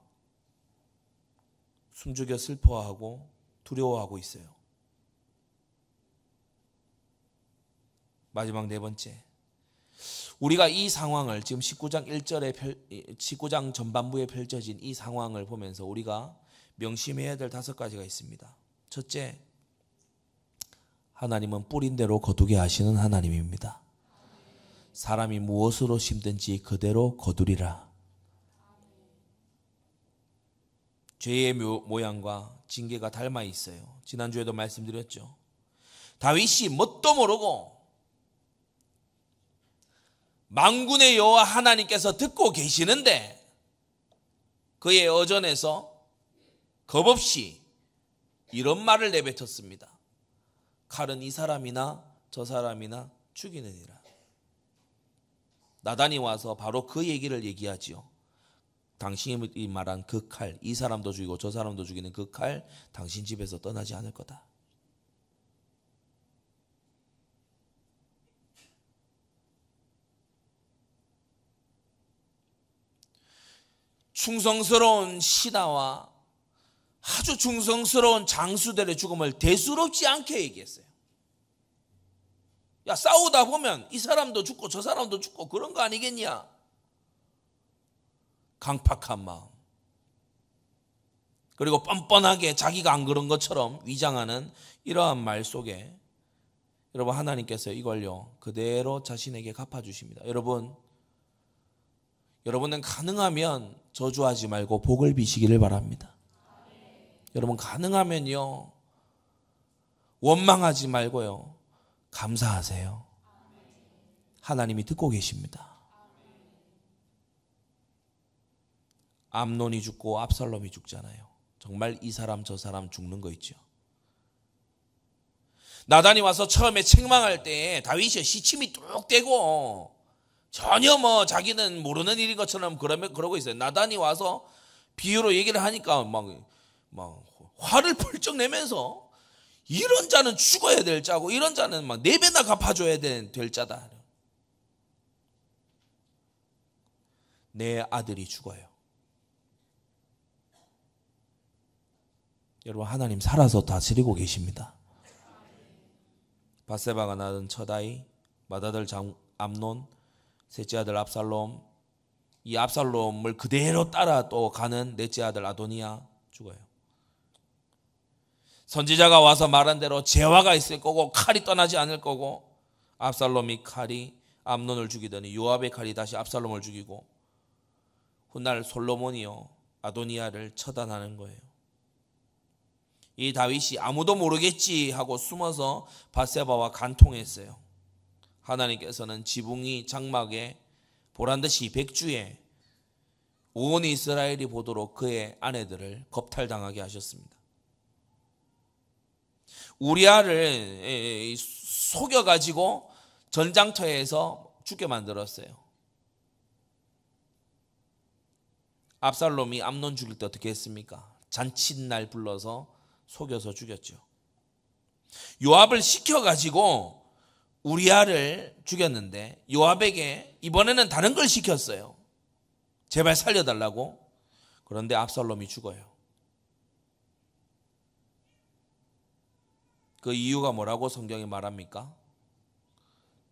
숨죽여 슬퍼하고 두려워하고 있어요. 마지막 네 번째. 우리가 이 상황을 지금 19장 전반부에 펼쳐진 이 상황을 보면서 우리가 명심해야 될 5가지가 있습니다. 첫째, 하나님은 뿌린 대로 거두게 하시는 하나님입니다. 사람이 무엇으로 심든지 그대로 거두리라. 죄의 모양과 징계가 닮아 있어요. 지난주에도 말씀드렸죠. 다윗이 뭣도 모르고 만군의 여호와 하나님께서 듣고 계시는데 그의 어전에서 겁없이 이런 말을 내뱉었습니다. 칼은 이 사람이나 저 사람이나 죽이느니라. 나단이 와서 바로 그 얘기를 얘기하지요. 당신이 말한 그 칼, 이 사람도 죽이고 저 사람도 죽이는 그 칼, 당신 집에서 떠나지 않을 거다. 충성스러운 신하와 아주 충성스러운 장수들의 죽음을 대수롭지 않게 얘기했어요. 야, 싸우다 보면 이 사람도 죽고 저 사람도 죽고 그런 거 아니겠냐? 강팍한 마음. 그리고 뻔뻔하게 자기가 안 그런 것처럼 위장하는 이러한 말 속에 여러분, 하나님께서 이걸요 그대로 자신에게 갚아주십니다. 여러분은 가능하면 저주하지 말고 복을 비시기를 바랍니다. 여러분, 가능하면요 원망하지 말고요 감사하세요. 하나님이 듣고 계십니다. 암논이 죽고 압살롬이 죽잖아요. 정말 이 사람 저 사람 죽는 거 있죠. 나단이 와서 처음에 책망할 때 다윗이 시침이 뚝 떼고 전혀 자기는 모르는 일인 것처럼 그러고 있어요. 나단이 와서 비유로 얘기를 하니까 막 화를 펄쩍 내면서 이런 자는 죽어야 될 자고 이런 자는 4배나 갚아줘야 될 자다. 내 아들이 죽어요. 여러분, 하나님 살아서 다스리고 계십니다. 밧세바가 낳은 첫 아이, 맏아들 암논, 셋째 아들 압살롬, 이 압살롬을 그대로 따라 또 가는 넷째 아들 아도니아 죽어요. 선지자가 와서 말한 대로 재화가 있을 거고 칼이 떠나지 않을 거고, 압살롬이 칼이 암논을 죽이더니 요압의 칼이 다시 압살롬을 죽이고, 훗날 솔로몬이요 아도니아를 처단하는 거예요. 이 다윗이 아무도 모르겠지 하고 숨어서 밧세바와 간통했어요. 하나님께서는 지붕이 장막에 보란듯이 백주에 온 이스라엘이 보도록 그의 아내들을 겁탈당하게 하셨습니다. 우리아를 속여가지고 전장터에서 죽게 만들었어요. 압살롬이 암논 죽일 때 어떻게 했습니까? 잔칫날 불러서 속여서 죽였죠. 요압을 시켜가지고 우리아를 죽였는데 요압에게 이번에는 다른 걸 시켰어요. 제발 살려달라고. 그런데 압살롬이 죽어요. 그 이유가 뭐라고 성경이 말합니까?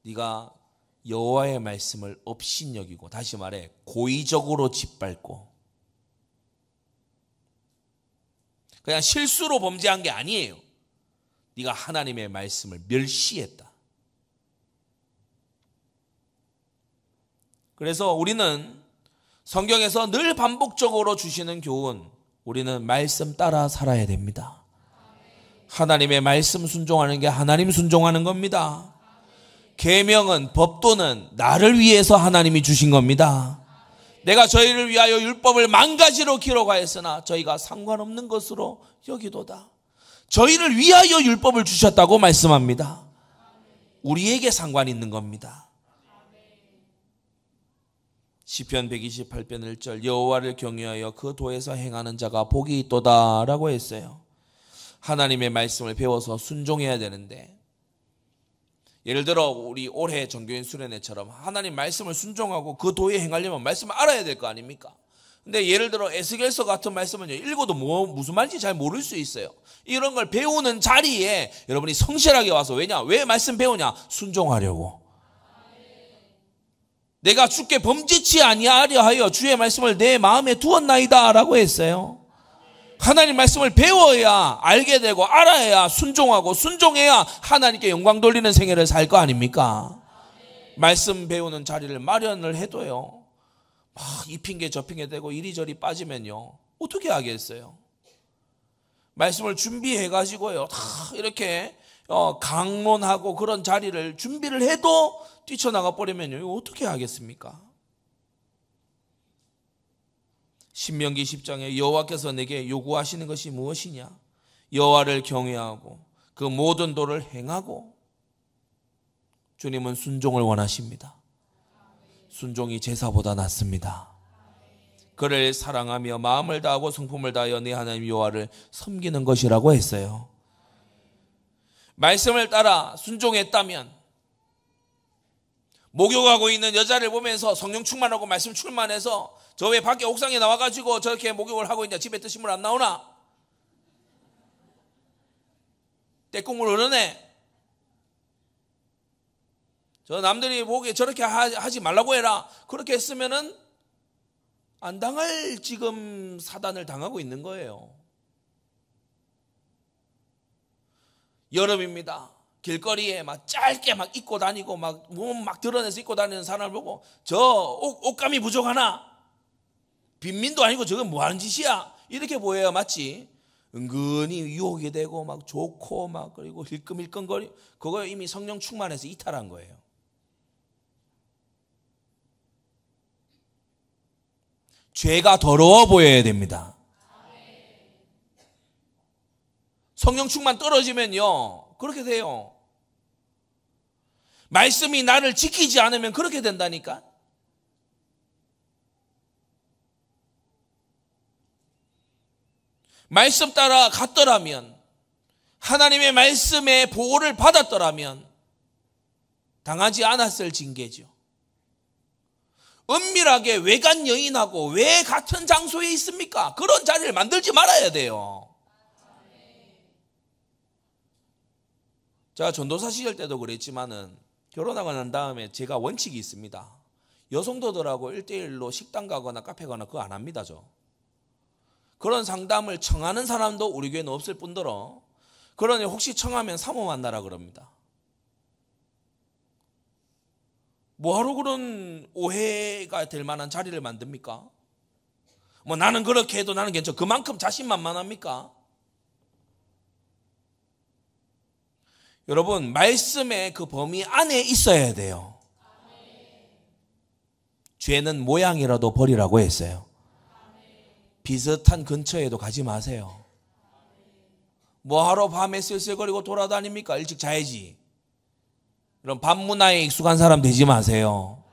네가 여호와의 말씀을 업신여기고, 다시 말해 고의적으로 짓밟고, 그냥 실수로 범죄한 게 아니에요. 네가 하나님의 말씀을 멸시했다. 그래서 우리는 성경에서 늘 반복적으로 주시는 교훈, 우리는 말씀 따라 살아야 됩니다. 하나님의 말씀 순종하는 게 하나님 순종하는 겁니다. 계명은, 법도는 나를 위해서 하나님이 주신 겁니다. 내가 저희를 위하여 율법을 만가지로 기록하였으나 저희가 상관없는 것으로 여기도다. 저희를 위하여 율법을 주셨다고 말씀합니다. 우리에게 상관 있는 겁니다. 시편 128편 1절, 여호와를 경외하여 그 도에서 행하는 자가 복이 있도다 라고 했어요. 하나님의 말씀을 배워서 순종해야 되는데, 예를 들어 우리 올해 전교인 수련회처럼 하나님 말씀을 순종하고 그 도에 행하려면 말씀을 알아야 될 거 아닙니까? 근데 예를 들어 에스겔서 같은 말씀은요, 읽어도 무슨 말인지 잘 모를 수 있어요. 이런 걸 배우는 자리에 여러분이 성실하게 와서, 왜 말씀 배우냐? 순종하려고. 내가 주께 범죄치 아니하려 하여 주의 말씀을 내 마음에 두었나이다 라고 했어요. 하나님 말씀을 배워야 알게 되고, 알아야 순종하고, 순종해야 하나님께 영광 돌리는 생애를 살 거 아닙니까? 말씀 배우는 자리를 마련을 해도요, 막 이 핑계 저 핑계 대고 이리저리 빠지면요, 어떻게 하겠어요? 말씀을 준비해 가지고요, 다 이렇게 강론하고 그런 자리를 준비를 해도 뛰쳐나가 버리면요, 이거 어떻게 하겠습니까? 신명기 10장에 여호와께서 내게 요구하시는 것이 무엇이냐? 여호와를 경외하고 그 모든 도를 행하고. 주님은 순종을 원하십니다. 순종이 제사보다 낫습니다. 그를 사랑하며 마음을 다하고 성품을 다하여 내 하나님 여호와를 섬기는 것이라고 했어요. 말씀을 따라 순종했다면, 목욕하고 있는 여자를 보면서 성령 충만하고 말씀 충만해서 저 왜 밖에 옥상에 나와가지고 저렇게 목욕을 하고 있냐, 집에 뜨신 물 안 나오나? 떼국물 흐르네. 저 남들이 보기에 저렇게 하지 말라고 해라. 그렇게 했으면은 안 당할 지금 사단을 당하고 있는 거예요. 여름입니다. 길거리에 막 짧게 막 입고 다니고 막 몸 막 드러내서 입고 다니는 사람을 보고, 저 옷감이 부족하나? 빈민도 아니고 저건 뭐 하는 짓이야? 이렇게 보여야 맞지. 은근히 유혹이 되고 막 좋고 막, 그리고 힐끔힐끔거리, 그거 이미 성령 충만해서 이탈한 거예요. 죄가 더러워 보여야 됩니다. 성령 충만 떨어지면요, 그렇게 돼요. 말씀이 나를 지키지 않으면 그렇게 된다니까. 말씀 따라 갔더라면, 하나님의 말씀의 보호를 받았더라면 당하지 않았을 징계죠. 은밀하게 외간 여인하고 왜 같은 장소에 있습니까? 그런 자리를 만들지 말아야 돼요. 제가 전도사 시절 때도 그랬지만은, 결혼하고 난 다음에 제가 원칙이 있습니다. 여성도들하고 1대1로 식당 가거나 카페 가거나 그거 안 합니다. 그런 상담을 청하는 사람도 우리 교회는 없을 뿐더러, 그러니 혹시 청하면 사모 만나라 그럽니다. 뭐하러 그런 오해가 될 만한 자리를 만듭니까? 뭐 나는 그렇게 해도 나는 괜찮아. 그만큼 자신만만합니까? 여러분, 말씀의 그 범위 안에 있어야 돼요. 죄는 모양이라도 버리라고 했어요. 비슷한 근처에도 가지 마세요. 뭐하러 밤에 쓸쓸거리고 돌아다닙니까? 일찍 자야지. 그럼 밤 문화에 익숙한 사람 되지 마세요.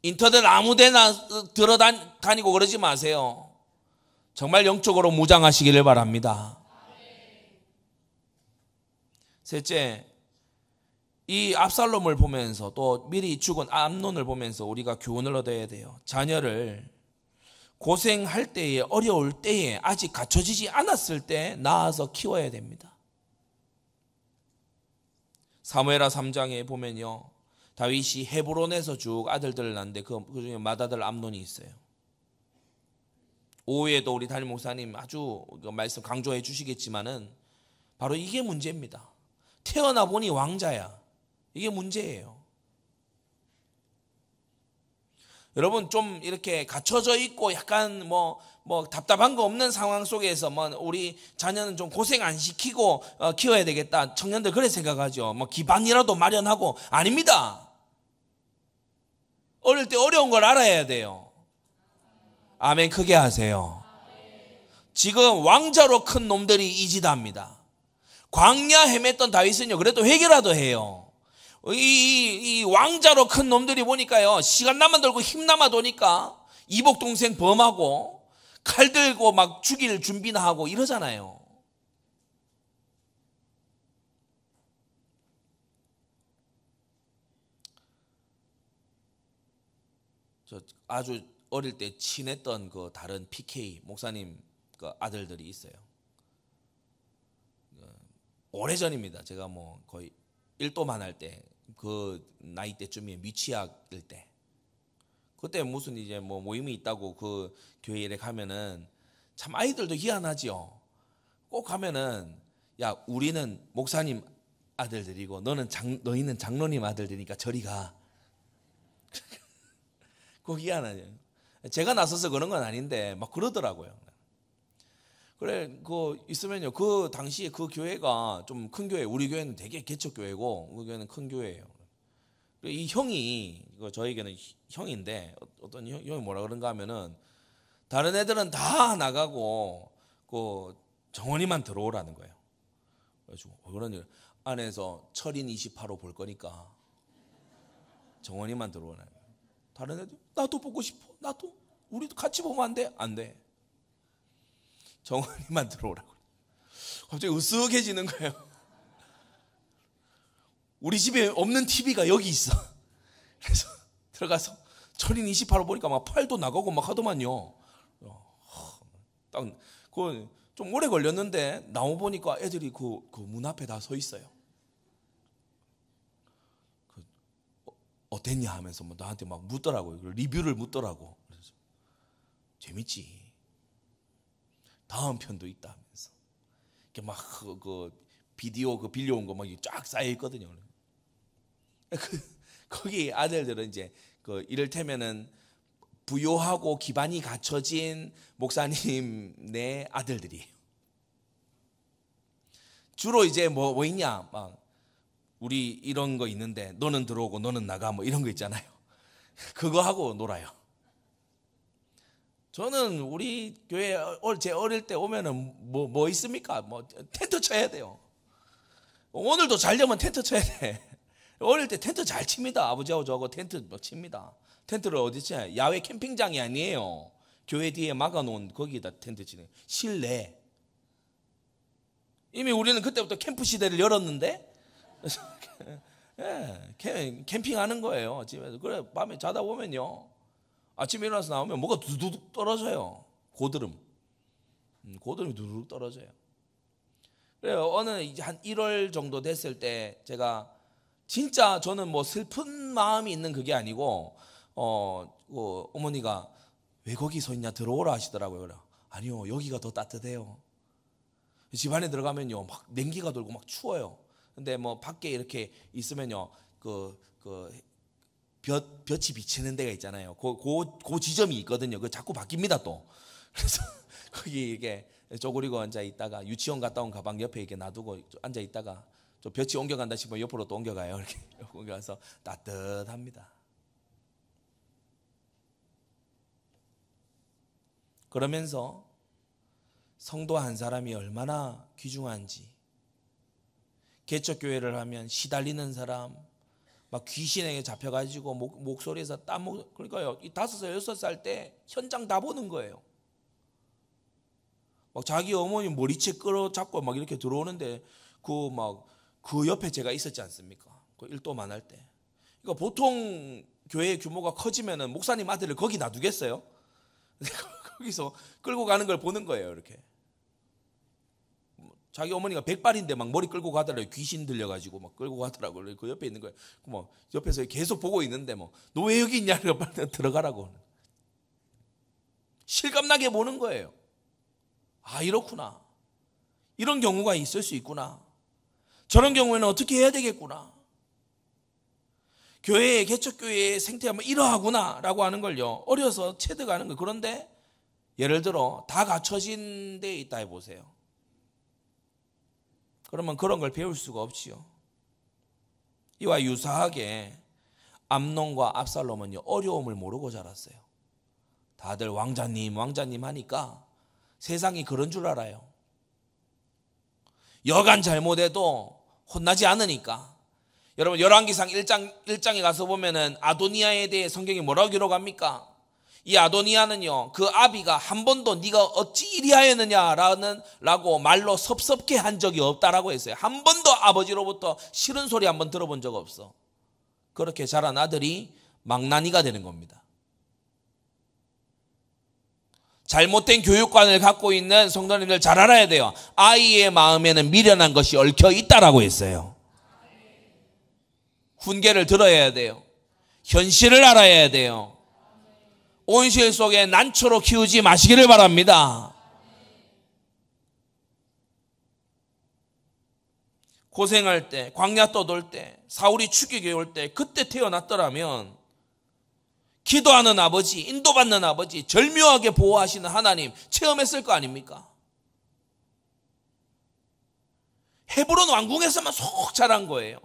인터넷 아무데나 들어다니고 그러지 마세요. 정말 영적으로 무장하시기를 바랍니다. 셋째, 이 압살롬을 보면서, 또 미리 죽은 암논을 보면서 우리가 교훈을 얻어야 돼요. 자녀를 고생할 때에, 어려울 때에, 아직 갖춰지지 않았을 때 낳아서 키워야 됩니다. 사무엘하 3장에 보면요, 다윗이 헤브론에서 쭉 아들들을 낳는데 그 중에 맏아들 암논이 있어요. 오후에도 우리 담임 목사님 아주 말씀 강조해 주시겠지만은 바로 이게 문제입니다. 태어나 보니 왕자야. 이게 문제예요. 여러분, 좀 이렇게 갇혀져 있고 약간 뭐 답답한 거 없는 상황 속에서 우리 자녀는 좀 고생 안 시키고 키워야 되겠다. 청년들 그래 생각하죠. 기반이라도 마련하고. 아닙니다. 어릴 때 어려운 걸 알아야 돼요. 아멘. 크게 하세요. 지금 왕자로 큰 놈들이 이 짓 합니다. 광야 헤맸던 다윗은요, 그래도 회개라도 해요. 이 왕자로 큰 놈들이 보니까요, 시간 남아 돌고 힘 남아 도니까 이복 동생 범하고 칼 들고 막 죽일 준비나 하고 이러잖아요. 저 아주 어릴 때 친했던 그 다른 PK 목사님 그 아들들이 있어요. 오래전입니다. 제가 거의 1도만 할 때, 그 나이 때쯤에 미취학일 때, 그때 무슨 이제 모임이 있다고 그 교회에 가면은 참 아이들도 희한하지요. 꼭 가면은, 야, 우리는 목사님 아들들이고 너희는 장로님 아들들이니까 저리 가. 그거 희한하죠. 제가 나서서 그런 건 아닌데 막 그러더라고요. 그래, 있으면요, 그 당시에 그 교회가 좀 큰 교회, 우리 교회는 되게 개척교회고, 그 교회는 큰 교회예요. 이 형이, 저에게는 형인데, 어떤 형이 뭐라 그런가 하면은, 다른 애들은 다 나가고, 정원이만 들어오라는 거예요. 그래가지고, 그런 안에서 철인 28호 볼 거니까, 정원이만 들어오라는 거예요. 다른 애들, 나도 보고 싶어. 나도. 우리도 같이 보면 안 돼? 안 돼. 정원이만 들어오라고. 갑자기 으쓱해지는 거예요. 우리 집에 없는 TV가 여기 있어. 그래서 들어가서 철인 28호 보니까 막 팔도 나가고 막 하더만요. 딱 좀 오래 걸렸는데 나오 보니까 애들이 그 문 앞에 다 서 있어요. 어땠냐 하면서 나한테 막 묻더라고요. 리뷰를 묻더라고. 그래서 재밌지. 다음 편도 있다 하면서 이렇게 막 비디오 빌려온 거 막 쫙 쌓여 있거든요. 거기 아들들은 이제 이를테면은 부요하고 기반이 갖춰진 목사님네 아들들이에요. 주로 이제 뭐 있냐, 막 우리 이런 거 있는데 너는 들어오고 너는 나가 뭐 이런 거 있잖아요. 그거 하고 놀아요. 저는 우리 교회 제 어릴 때 오면은 뭐 있습니까? 텐트 쳐야 돼요. 오늘도 자려면 텐트 쳐야 돼. 어릴 때 텐트 잘 칩니다. 아버지하고 저하고 텐트 칩니다. 텐트를 어디 쳐요? 야외 캠핑장이 아니에요. 교회 뒤에 막아놓은 거기다 텐트 치는 실내. 이미 우리는 그때부터 캠프 시대를 열었는데, 캠핑하는 거예요. 집에서. 그래, 밤에 자다 보면요, 아침에 일어나서 나오면 뭐가 두둑 떨어져요. 고드름이 두둑 떨어져요. 그래요. 어느 이제 한 1월 정도 됐을 때 제가 진짜 저는 슬픈 마음이 있는 그게 아니고 어머니가 왜 거기 서 있냐 들어오라 하시더라고요. 그래. 아니요, 여기가 더 따뜻해요. 집안에 들어가면요 막 냉기가 돌고 막 추워요. 근데 밖에 이렇게 있으면요 볕이 비치는 데가 있잖아요. 그 지점이 있거든요. 그 자꾸 바뀝니다 또. 그래서 거기 이게 쪼그리고 앉아 있다가 유치원 갔다 온 가방 옆에 이렇게 놔두고 앉아 있다가 저 볕이 옮겨간다 싶으면 옆으로 또 옮겨가요. 이렇게 옮겨가서 따뜻합니다. 그러면서 성도 한 사람이 얼마나 귀중한지, 개척교회를 하면 시달리는 사람, 막 귀신에게 잡혀가지고 목소리에서 그러니까요, 이 5살, 6살 때 현장 다 보는 거예요. 막 자기 어머니 머리채 끌어잡고 막 이렇게 들어오는데 그 옆에 제가 있었지 않습니까? 그 1도만 할 때. 그러니까 보통 교회 규모가 커지면은 목사님 아들을 거기 놔두겠어요? 거기서 끌고 가는 걸 보는 거예요, 이렇게. 자기 어머니가 백발인데 막 머리 끌고 가더라고요. 귀신 들려가지고 막 끌고 가더라고요. 그 옆에 있는 거예요. 뭐 옆에서 계속 보고 있는데 뭐 너 왜 여기 있냐? 빨리 들어가라고. 실감나게 보는 거예요. 아, 이렇구나. 이런 경우가 있을 수 있구나. 저런 경우에는 어떻게 해야 되겠구나. 교회의 개척교회의 생태가 뭐 이러하구나 라고 하는 걸요, 어려서 체득하는 거예요. 그런데 예를 들어 다 갖춰진 데 있다 해보세요. 그러면 그런 걸 배울 수가 없지요. 이와 유사하게 암논과 압살롬은 어려움을 모르고 자랐어요. 다들 왕자님 왕자님 하니까 세상이 그런 줄 알아요. 여간 잘못해도 혼나지 않으니까. 여러분 열왕기상 1장에 가서 보면은 아도니아에 대해 성경이 뭐라고 기록합니까? 이 아도니아는요, 그 아비가 한 번도 네가 어찌 이리 하였느냐라고 말로 섭섭게 한 적이 없다라고 했어요. 한 번도 아버지로부터 싫은 소리 한 번 들어본 적 없어. 그렇게 자란 아들이 망나니가 되는 겁니다. 잘못된 교육관을 갖고 있는 성도님들 잘 알아야 돼요. 아이의 마음에는 미련한 것이 얽혀 있다라고 했어요. 훈계를 들어야 돼요. 현실을 알아야 돼요. 온실 속에 난초로 키우지 마시기를 바랍니다. 고생할 때, 광야 떠돌 때, 사울이 추격해 올 때, 그때 태어났더라면 기도하는 아버지, 인도받는 아버지, 절묘하게 보호하시는 하나님 체험했을 거 아닙니까? 헤브론 왕궁에서만 속 자란 거예요.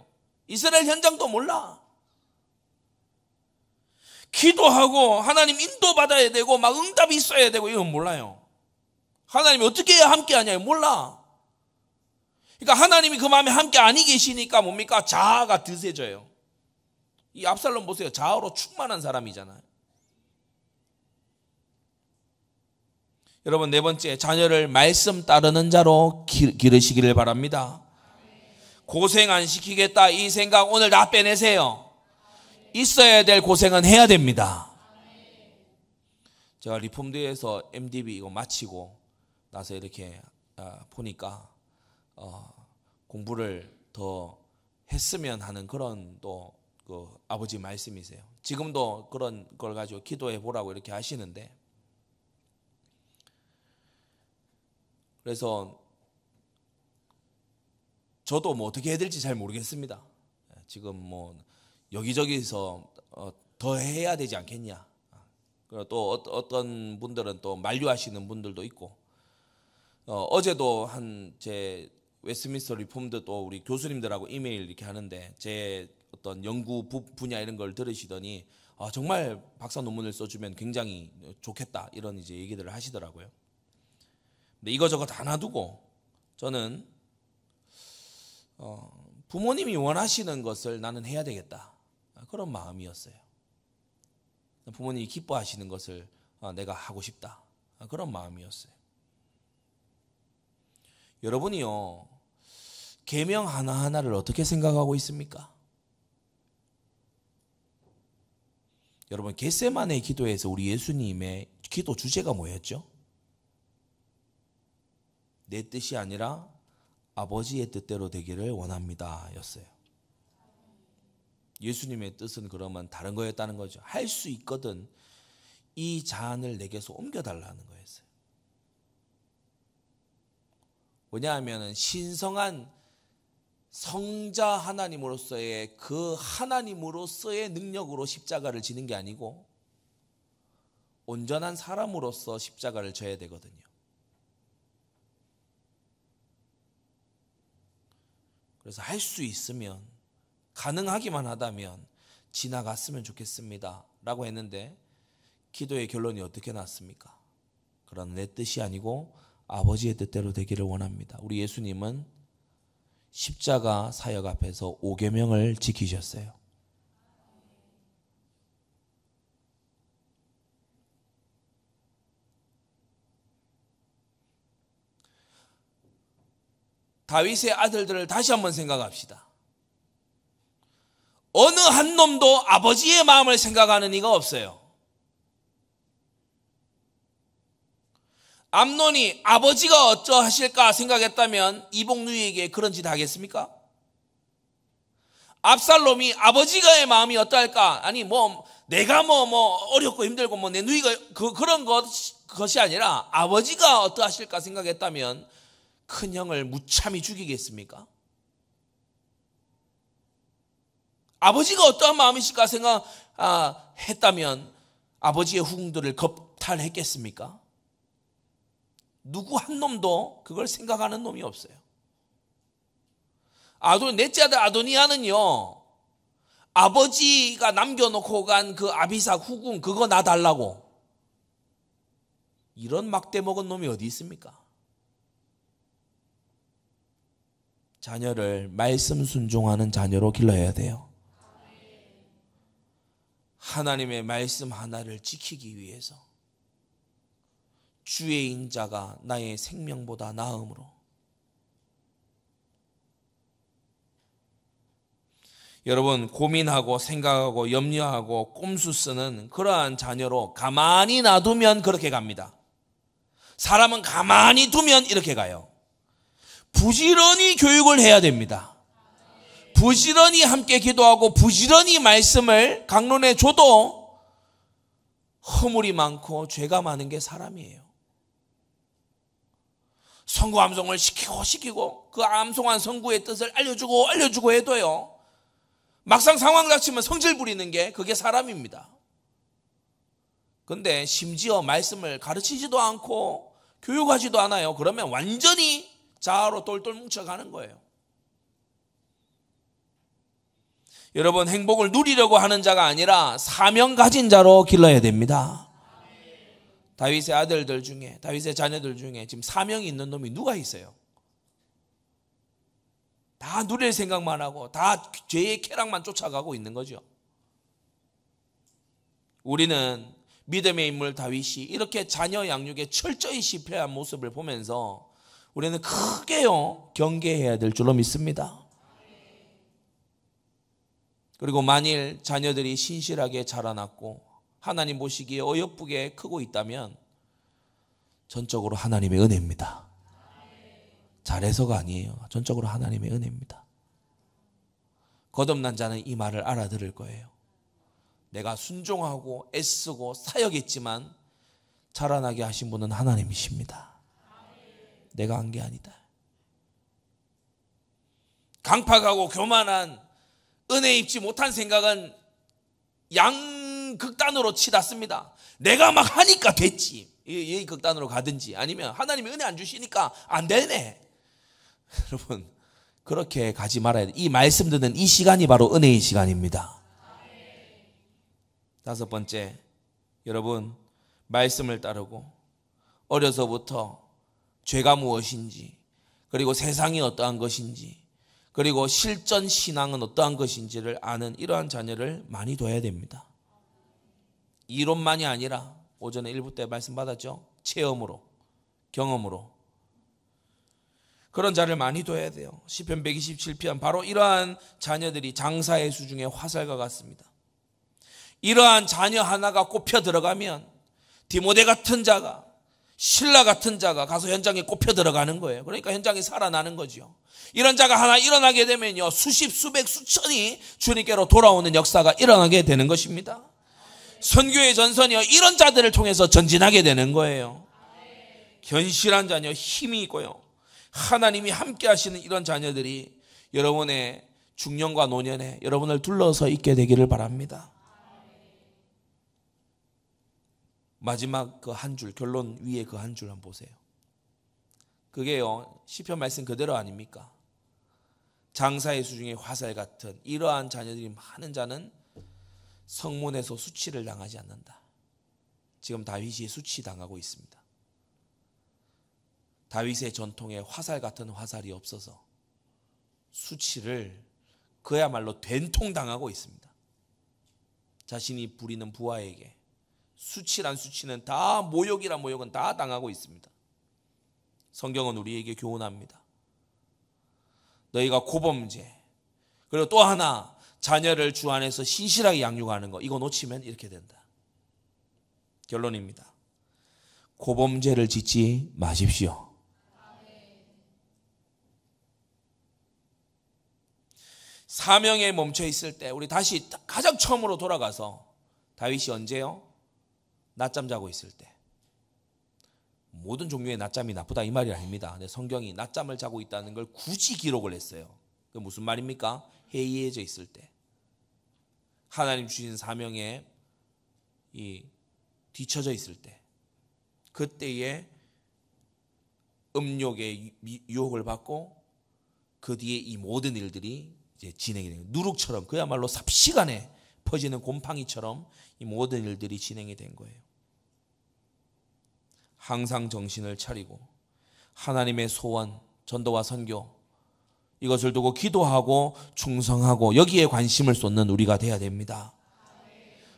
이스라엘 현장도 몰라. 기도하고 하나님 인도받아야 되고 막 응답이 있어야 되고 이건 몰라요. 하나님이 어떻게 해야 함께 하냐 몰라. 그러니까 하나님이 그 마음에 함께 아니 계시니까 뭡니까? 자아가 드세져요. 이 압살롬 보세요. 자아로 충만한 사람이잖아요. 여러분 네 번째, 자녀를 말씀 따르는 자로 기르시기를 바랍니다. 고생 안 시키겠다 이 생각 오늘 다 빼내세요. 있어야 될 고생은 해야 됩니다. 제가 리폼드에서 MDB 이거 마치고 나서 이렇게 보니까 공부를 더 했으면 하는 그런 또 그 아버지 말씀이세요. 지금도 그런 걸 가지고 기도해 보라고 이렇게 하시는데, 그래서 저도 뭐 어떻게 해야 될지 잘 모르겠습니다. 지금 뭐 여기저기서 더 해야 되지 않겠냐. 그리고 또 어떤 분들은 또 만류하시는 분들도 있고, 어제도 한 제 웨스트민스터 리폼드 또 우리 교수님들하고 이메일 이렇게 하는데 제 어떤 연구 분야 이런 걸 들으시더니 정말 박사 논문을 써주면 굉장히 좋겠다 이런 이제 얘기들을 하시더라고요. 근데 이거저거 다 놔두고 저는 부모님이 원하시는 것을 나는 해야 되겠다 그런 마음이었어요. 부모님이 기뻐하시는 것을 내가 하고 싶다 그런 마음이었어요. 여러분이요, 계명 하나하나를 어떻게 생각하고 있습니까? 여러분 겟세마네 기도에서 우리 예수님의 기도 주제가 뭐였죠? 내 뜻이 아니라 아버지의 뜻대로 되기를 원합니다 였어요. 예수님의 뜻은 그러면 다른 거였다는 거죠. 할 수 있거든 이 잔을 내게서 옮겨달라는 거였어요. 왜냐하면 신성한 성자 하나님으로서의 그 하나님으로서의 능력으로 십자가를 지는 게 아니고 온전한 사람으로서 십자가를 져야 되거든요. 그래서 할 수 있으면, 가능하기만 하다면 지나갔으면 좋겠습니다 라고 했는데 기도의 결론이 어떻게 났습니까? 그런 내 뜻이 아니고 아버지의 뜻대로 되기를 원합니다. 우리 예수님은 십자가 사역 앞에서 5계명을 지키셨어요. 다윗의 아들들을 다시 한번 생각합시다. 어느 한 놈도 아버지의 마음을 생각하는 이가 없어요. 암논이 아버지가 어쩌하실까 생각했다면 이복누이에게 그런 짓 하겠습니까? 압살롬이 아버지가의 마음이 어떨까? 아니 내가 어렵고 힘들고 내 누이가 그런 것이 아니라 아버지가 어떠하실까 생각했다면 큰 형을 무참히 죽이겠습니까? 아버지가 어떠한 마음이실까 생각했다면 아버지의 후궁들을 겁탈했겠습니까? 누구 한 놈도 그걸 생각하는 놈이 없어요. 넷째 아들 아도니아는요, 아버지가 남겨놓고 간 그 아비삭 후궁 그거 나 달라고, 이런 막대 먹은 놈이 어디 있습니까? 자녀를 말씀 순종하는 자녀로 길러야 돼요. 하나님의 말씀 하나를 지키기 위해서 주의 인자가 나의 생명보다 나음으로, 여러분 고민하고 생각하고 염려하고 꼼수 쓰는 그러한 자녀로 가만히 놔두면 그렇게 갑니다. 사람은 가만히 두면 이렇게 가요. 부지런히 교육을 해야 됩니다. 부지런히 함께 기도하고 부지런히 말씀을 강론해 줘도 허물이 많고 죄가 많은 게 사람이에요. 성구 암송을 시키고 그 암송한 성구의 뜻을 알려주고 해도요, 막상 상황 닥치면 성질 부리는 게 그게 사람입니다. 근데 심지어 말씀을 가르치지도 않고 교육하지도 않아요. 그러면 완전히 자아로 똘똘 뭉쳐가는 거예요. 여러분, 행복을 누리려고 하는 자가 아니라 사명 가진 자로 길러야 됩니다. 다윗의 아들들 중에, 다윗의 자녀들 중에 지금 사명이 있는 놈이 누가 있어요? 다 누릴 생각만 하고 다 죄의 쾌락만 쫓아가고 있는 거죠. 우리는 믿음의 인물 다윗이 이렇게 자녀 양육에 철저히 실패한 모습을 보면서 우리는 크게요 경계해야 될 줄로 믿습니다. 그리고 만일 자녀들이 신실하게 자라났고 하나님 보시기에 어여쁘게 크고 있다면 전적으로 하나님의 은혜입니다. 잘해서가 아니에요. 전적으로 하나님의 은혜입니다. 거듭난 자는 이 말을 알아들을 거예요. 내가 순종하고 애쓰고 사역했지만 자라나게 하신 분은 하나님이십니다. 내가 한 게 아니다. 강팍하고 교만한 은혜 입지 못한 생각은 양극단으로 치닫습니다. 내가 막 하니까 됐지. 이 극단으로 가든지, 아니면 하나님이 은혜 안 주시니까 안 되네. 여러분, 그렇게 가지 말아야 돼. 이 말씀 듣는 이 시간이 바로 은혜의 시간입니다. 다섯 번째, 여러분 말씀을 따르고 어려서부터 죄가 무엇인지, 그리고 세상이 어떠한 것인지, 그리고 실전 신앙은 어떠한 것인지를 아는 이러한 자녀를 많이 둬야 됩니다. 이론만이 아니라 오전에 1부 때 말씀 받았죠? 체험으로, 경험으로. 그런 자를 많이 둬야 돼요. 시편 127편, 바로 이러한 자녀들이 장사의 수중에 화살과 같습니다. 이러한 자녀 하나가 꼽혀 들어가면 디모데 같은 자가, 신라 같은 자가 가서 현장에 꼽혀 들어가는 거예요. 그러니까 현장이 살아나는 거죠. 이런 자가 하나 일어나게 되면요, 수십, 수백, 수천이 주님께로 돌아오는 역사가 일어나게 되는 것입니다. 선교의 전선이요, 이런 자들을 통해서 전진하게 되는 거예요. 견실한 자녀, 힘이 있고요, 하나님이 함께 하시는 이런 자녀들이 여러분의 중년과 노년에 여러분을 둘러서 있게 되기를 바랍니다. 마지막 그 한 줄, 결론 위에 그 한 줄 한번 보세요. 그게요, 시편 말씀 그대로 아닙니까? 장사의 수중에 화살 같은 이러한 자녀들이 많은 자는 성문에서 수치를 당하지 않는다. 지금 다윗이 수치당하고 있습니다. 다윗의 전통에 화살 같은 화살이 없어서 수치를 그야말로 된통당하고 있습니다. 자신이 부리는 부하에게 수치란 수치는 다, 모욕이란 모욕은 다 당하고 있습니다. 성경은 우리에게 교훈합니다. 너희가 고범죄, 그리고 또 하나 자녀를 주 안에서 신실하게 양육하는 거, 이거 놓치면 이렇게 된다. 결론입니다. 고범죄를 짓지 마십시오. 사명에 멈춰 있을 때 우리 다시 가장 처음으로 돌아가서 다윗이 언제요? 낮잠 자고 있을 때. 모든 종류의 낮잠이 나쁘다 이 말이 아닙니다. 근데 성경이 낮잠을 자고 있다는 걸 굳이 기록을 했어요. 그게 무슨 말입니까? 해이해져 있을 때, 하나님 주신 사명에 뒤처져 있을 때, 그때에 음욕의 유혹을 받고 그 뒤에 이 모든 일들이 이제 진행이 돼요. 누룩처럼 그야말로 삽시간에 퍼지는 곰팡이처럼 이 모든 일들이 진행이 된 거예요. 항상 정신을 차리고 하나님의 소원, 전도와 선교 이것을 두고 기도하고 충성하고 여기에 관심을 쏟는 우리가 돼야 됩니다.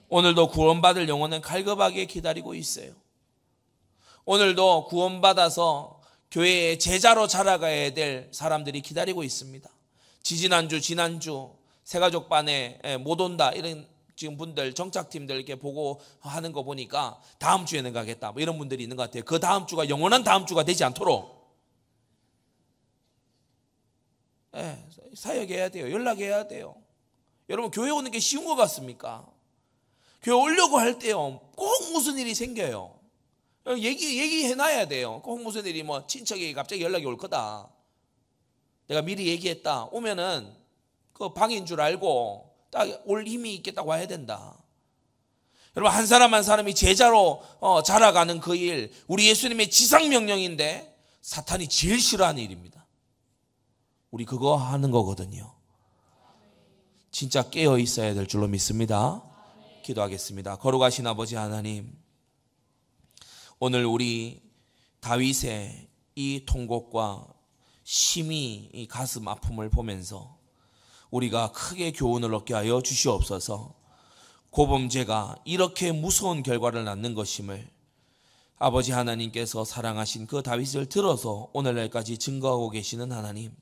오늘도 구원받을 영혼은 갈급하게 기다리고 있어요. 오늘도 구원받아서 교회의 제자로 자라가야 될 사람들이 기다리고 있습니다. 지난주 새가족반에 못 온다 이런 지금 분들 정착팀들 이렇게 보고 하는 거 보니까 다음 주에는 가겠다 뭐 이런 분들이 있는 것 같아요. 그 다음 주가 영원한 다음 주가 되지 않도록 사역해야 돼요. 연락해야 돼요. 여러분 교회 오는 게 쉬운 것 같습니까? 교회 오려고 할 때요 꼭 무슨 일이 생겨요. 얘기해놔야 돼요. 꼭 무슨 일이 뭐 친척이 갑자기 연락이 올 거다. 내가 미리 얘기했다. 오면은 그 방인 줄 알고 딱 올 힘이 있겠다고 와야 된다. 여러분 한 사람 한 사람이 제자로 자라가는 그 일, 우리 예수님의 지상명령인데 사탄이 제일 싫어하는 일입니다. 우리 그거 하는 거거든요. 진짜 깨어 있어야 될 줄로 믿습니다. 기도하겠습니다. 거룩하신 아버지 하나님, 오늘 우리 다윗의 이 통곡과 심히 이 가슴 아픔을 보면서 우리가 크게 교훈을 얻게 하여 주시옵소서. 고범죄가 이렇게 무서운 결과를 낳는 것임을 아버지 하나님께서 사랑하신 그 다윗을 들어서 오늘날까지 증거하고 계시는 하나님,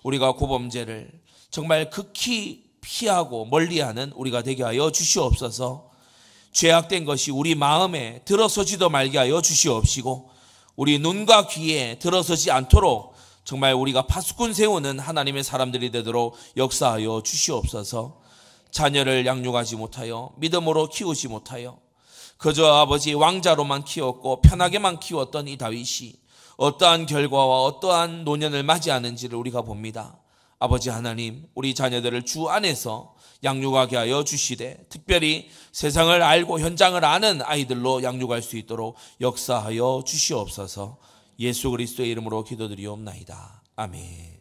우리가 고범죄를 정말 극히 피하고 멀리하는 우리가 되게 하여 주시옵소서. 죄악된 것이 우리 마음에 들어서지도 말게 하여 주시옵시고 우리 눈과 귀에 들어서지 않도록 정말 우리가 파수꾼 세우는 하나님의 사람들이 되도록 역사하여 주시옵소서. 자녀를 양육하지 못하여 믿음으로 키우지 못하여 그저 아버지 왕자로만 키웠고 편하게만 키웠던 이 다윗이 어떠한 결과와 어떠한 노년을 맞이하는지를 우리가 봅니다. 아버지 하나님, 우리 자녀들을 주 안에서 양육하게 하여 주시되 특별히 세상을 알고 현장을 아는 아이들로 양육할 수 있도록 역사하여 주시옵소서. 예수 그리스도의 이름으로 기도드리옵나이다. 아멘.